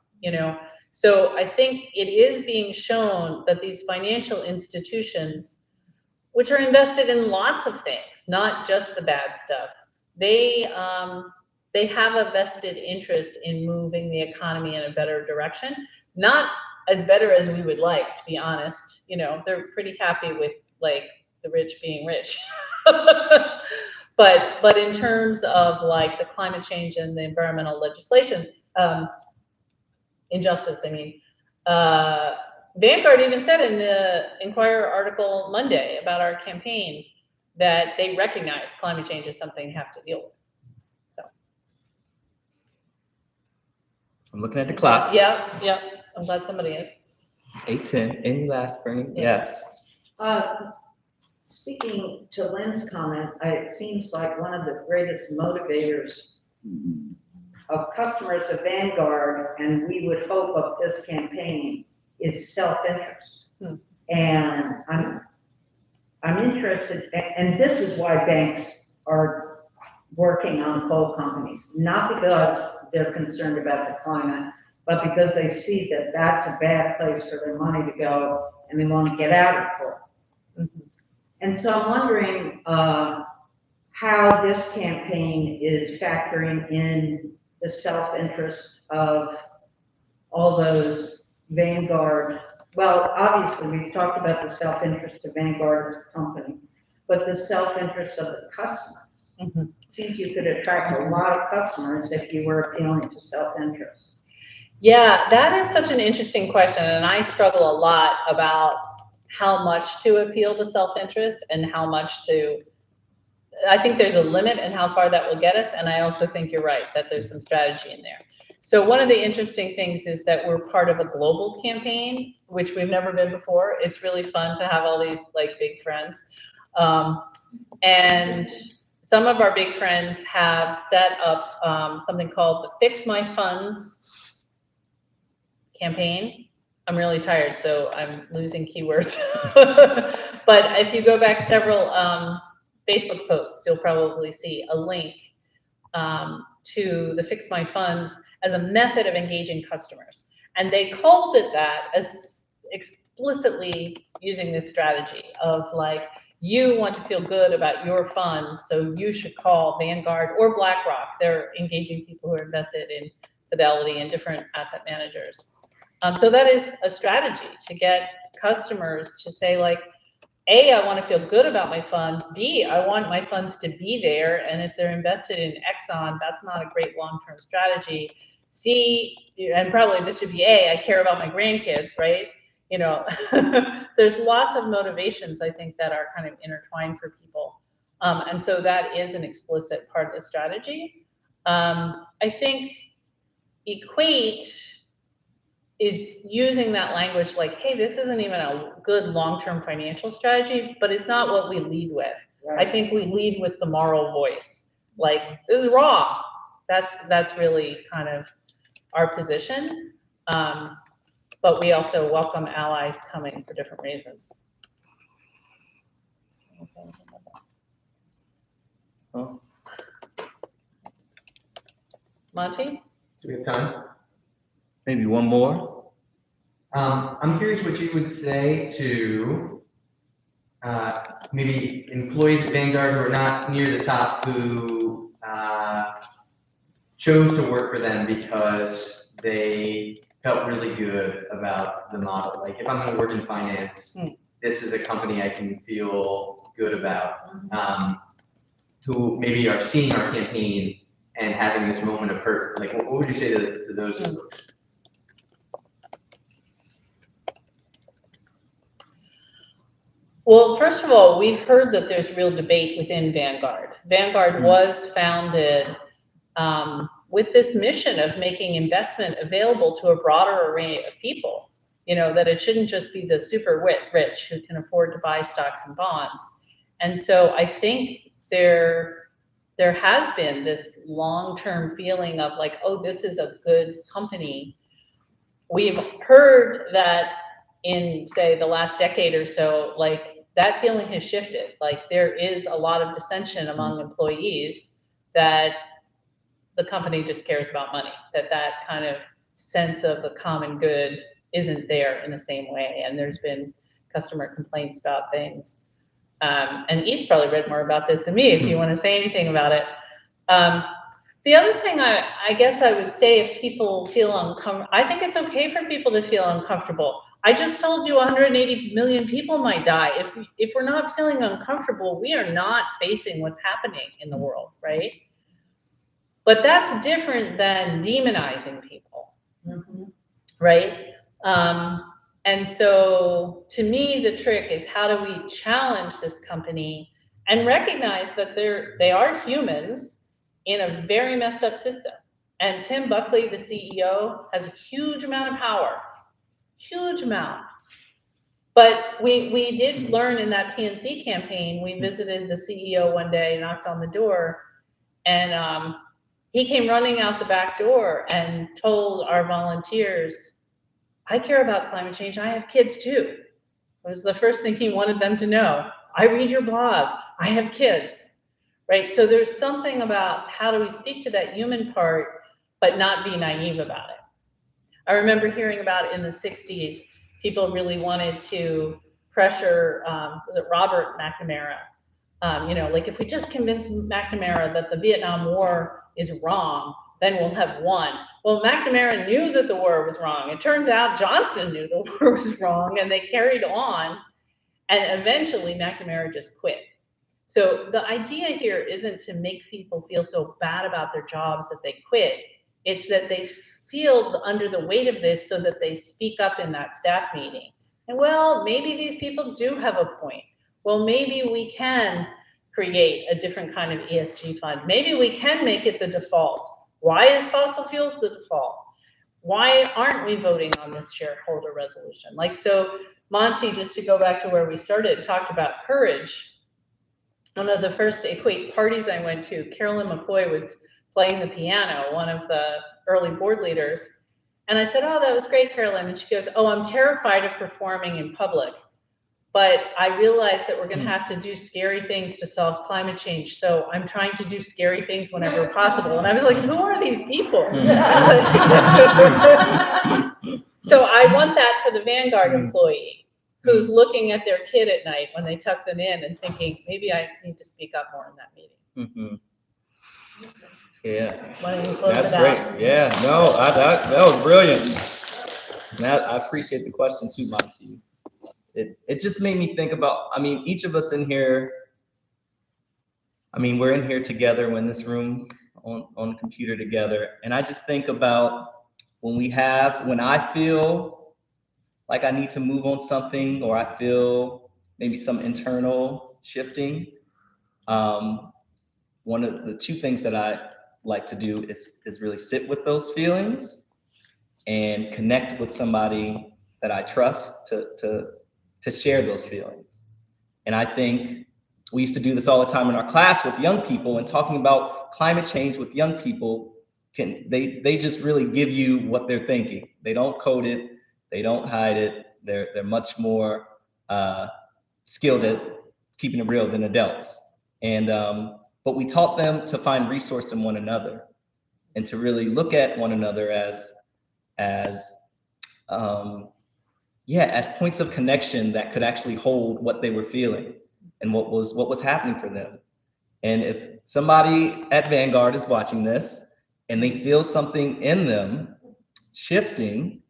So I think it is being shown that these financial institutions, which are invested in lots of things, not just the bad stuff, they have a vested interest in moving the economy in a better direction. Not as better as we would like, to be honest. They're pretty happy with like the rich being rich. But in terms of like the climate change and the environmental legislation, injustice, I mean, Vanguard even said in the Inquirer article Monday about our campaign that they recognize climate change is something you have to deal with. So. I'm looking at the clock. Yeah. I'm glad somebody is. 8:10. Any last burning? Yeah. Yes. Speaking to Lynn's comment, it seems like one of the greatest motivators of customers of Vanguard, and we would hope of this campaign, is self-interest. And I'm interested, and this is why banks are working on coal companies, not because they're concerned about the climate, but because they see that that's a bad place for their money to go, and they want to get out of coal. And so I'm wondering how this campaign is factoring in the self-interest of all those Vanguard. Well, obviously, we've talked about the self-interest of Vanguard as a company, but the self-interest of the customer. Seems you could attract a lot of customers if you were appealing to self-interest. Yeah, that is such an interesting question, and I struggle a lot about how much to appeal to self-interest and how much to, I think there's a limit in how far that will get us, and I also think you're right, that there's some strategy in there. So one of the interesting things is that we're part of a global campaign, which we've never been before. It's really fun to have all these like big friends. And some of our big friends have set up something called the Fix My Funds campaign. I'm really tired, so I'm losing keywords. But if you go back several Facebook posts, you'll probably see a link to the Fix My Funds as a method of engaging customers. And they called it that as explicitly using this strategy of like, you want to feel good about your funds, so you should call Vanguard or BlackRock. They're engaging people who are invested in Fidelity and different asset managers. So that is a strategy to get customers to say like, A, I want to feel good about my funds. B, I want my funds to be there. And if they're invested in Exxon, that's not a great long-term strategy. C, and probably this should be A, I care about my grandkids, right? You know, there's lots of motivations, I think, that are kind of intertwined for people. And so that is an explicit part of the strategy. I think Equate is using that language like, hey, this isn't even a good long-term financial strategy, but it's not what we lead with. Right. I think we lead with the moral voice. Like, this is wrong. That's really kind of our position. But we also welcome allies coming for different reasons. Oh. Monty? Do we have time? Maybe one more. I'm curious what you would say to maybe employees at Vanguard who are not near the top, who chose to work for them because they felt really good about the model. Like, if I'm going to work in finance, this is a company I can feel good about. Who maybe are seeing our campaign and having this moment of hurt. Like, what would you say to those folks? Well, first of all, we've heard that there's real debate within Vanguard. Vanguard was founded with this mission of making investment available to a broader array of people. You know, that it shouldn't just be the super rich who can afford to buy stocks and bonds. And so I think there has been this long-term feeling of like, oh, this is a good company. We've heard that in, say, the last decade or so, like, that feeling has shifted. Like, there is a lot of dissension among employees that the company just cares about money, that kind of sense of the common good isn't there in the same way. And there's been customer complaints about things. And Eve's probably read more about this than me if you want to say anything about it. The other thing I guess I would say, if people feel uncomfortable, I think it's okay for people to feel uncomfortable. I just told you 180 million people might die. If we're not feeling uncomfortable, we are not facing what's happening in the world, right? But that's different than demonizing people, right? And so to me, the trick is how do we challenge this company and recognize that they are humans in a very messed up system. And Tim Buckley, the CEO, has a huge amount of power, huge amount. But we did learn in that PNC campaign, we visited the CEO one day, knocked on the door, and he came running out the back door and told our volunteers, I care about climate change, I have kids too. It was the first thing he wanted them to know. I read your blog, I have kids, right? So there's something about how do we speak to that human part, but not be naive about it. I remember hearing about in the 60s, people really wanted to pressure, was it Robert McNamara? Like if we just convince McNamara that the Vietnam War is wrong, then we'll have won. Well, McNamara knew that the war was wrong. It turns out Johnson knew the war was wrong, and they carried on, and eventually McNamara just quit. So the idea here isn't to make people feel so bad about their jobs that they quit. It's that they feel under the weight of this so that they speak up in that staff meeting. And well, maybe these people do have a point. Well, maybe we can create a different kind of ESG fund. Maybe we can make it the default. Why is fossil fuels the default? Why aren't we voting on this shareholder resolution? Like, so Monty, just to go back to where we started, talked about courage. One of the first Equate parties I went to, Carolyn McCoy was playing the piano, one of the early board leaders. And I said, oh, that was great, Carolyn. And she goes, oh, I'm terrified of performing in public. But I realized that we're going to have to do scary things to solve climate change. So I'm trying to do scary things whenever possible. And I was like, who are these people? So I want that for the Vanguard employee who's looking at their kid at night when they tuck them in and thinking, maybe I need to speak up more in that meeting. Yeah, Why don't you close that's it out? great. Yeah, no, that was brilliant. And I appreciate the question too, Monty. It just made me think about, I mean, each of us in here, I mean, we're in here together, we're in this room on the computer together. And I just think about when I feel like I need to move on something, or I feel maybe some internal shifting. One of the two things that I like to do is really sit with those feelings and connect with somebody that I trust to share those feelings. And I think we used to do this all the time in our class with young people, and talking about climate change with young people, they just really give you what they're thinking. They don't code it, they don't hide it. They're much more skilled at keeping it real than adults. And but we taught them to find resource in one another and to really look at one another as points of connection that could actually hold what they were feeling and what was happening for them. And if somebody at Vanguard is watching this and they feel something in them shifting,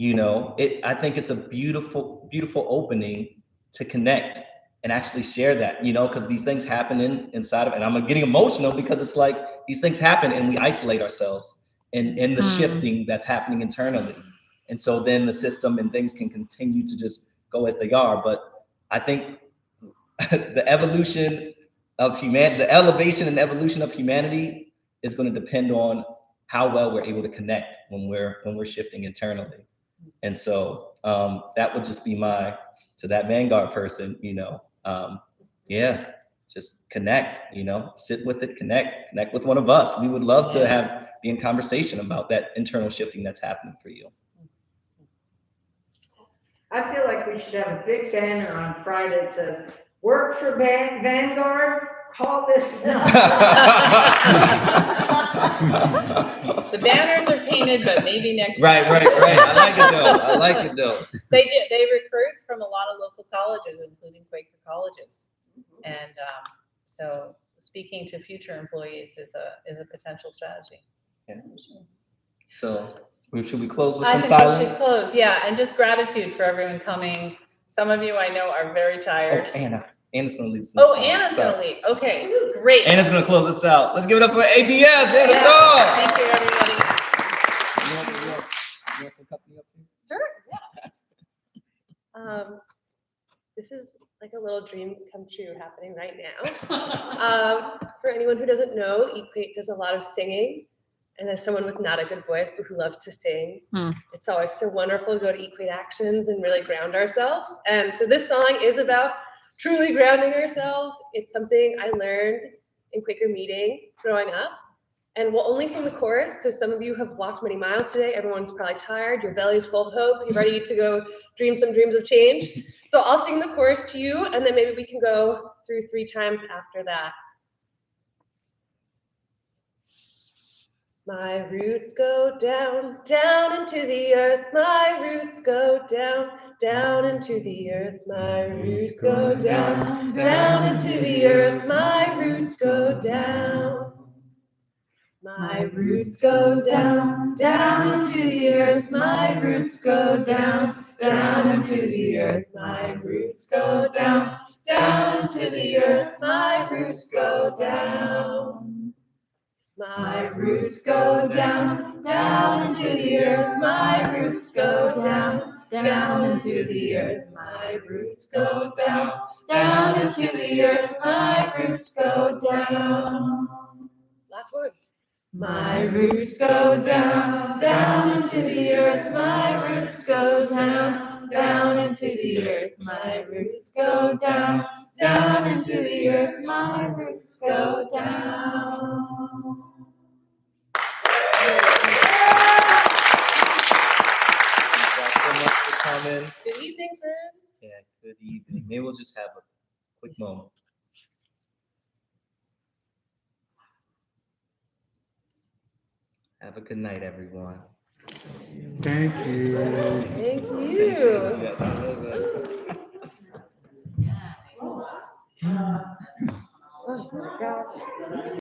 I think it's a beautiful, beautiful opening to connect and actually share that, because these things happen inside of it. And I'm getting emotional because it's like these things happen and we isolate ourselves in the shifting that's happening internally. And so then the system and things can continue to just go as they are. But I think the elevation and evolution of humanity is going to depend on how well we're able to connect when we're shifting internally. And so that would just be to that Vanguard person, just connect, sit with it, connect with one of us. We would love to be in conversation about that internal shifting that's happening for you. I feel like we should have a big banner on Friday that says, work for Vanguard, call this number. The banners are painted, but maybe next Right. I like it though. They do. They recruit from a lot of local colleges, including Quaker colleges. And so speaking to future employees is a potential strategy. Yeah. So Should we close with I some think we should silence? close, yeah, and just gratitude for everyone coming. Some of you I know are very Oh, tired. Anna. Anna's gonna leave some. Oh, Anna's gonna leave, okay, great. Anna's gonna close us out. Let's give it up for ABS. Anna, Yeah, go! thank you, everybody. You want some company up here? Sure, yeah. This is like a little dream come true happening right now. For anyone who doesn't know, Equate does a lot of singing. And as someone with not a good voice, but who loves to sing, it's always so wonderful to go to Equate Actions and really ground ourselves. And so this song is about truly grounding ourselves. It's something I learned in Quaker meeting growing up. And we'll only sing the chorus because some of you have walked many miles today. Everyone's probably tired. Your belly's full of hope. You're ready to go dream some dreams of change. So I'll sing the chorus to you, and then maybe we can go through 3 times after that. My roots go down, down into the earth. My roots go down, down into the earth. My roots go down, down into the earth. My roots go down. My roots go down, down into the earth. My roots go down, down into the earth. My roots go down, down into the earth. My roots go down. My roots go down, down into the earth. My roots go down, down into the earth. My roots go down, down into the earth. My roots go down. Last one. My roots go down, down into the earth. My roots go down, down into the earth. My roots go down, down into the earth. My roots go down. Thank you so much for coming. Good evening, friends. Yeah, good evening. Maybe we'll just have a quick moment. Have a good night, everyone. Thank you. Thank Thanks, you. yeah. Oh my gosh.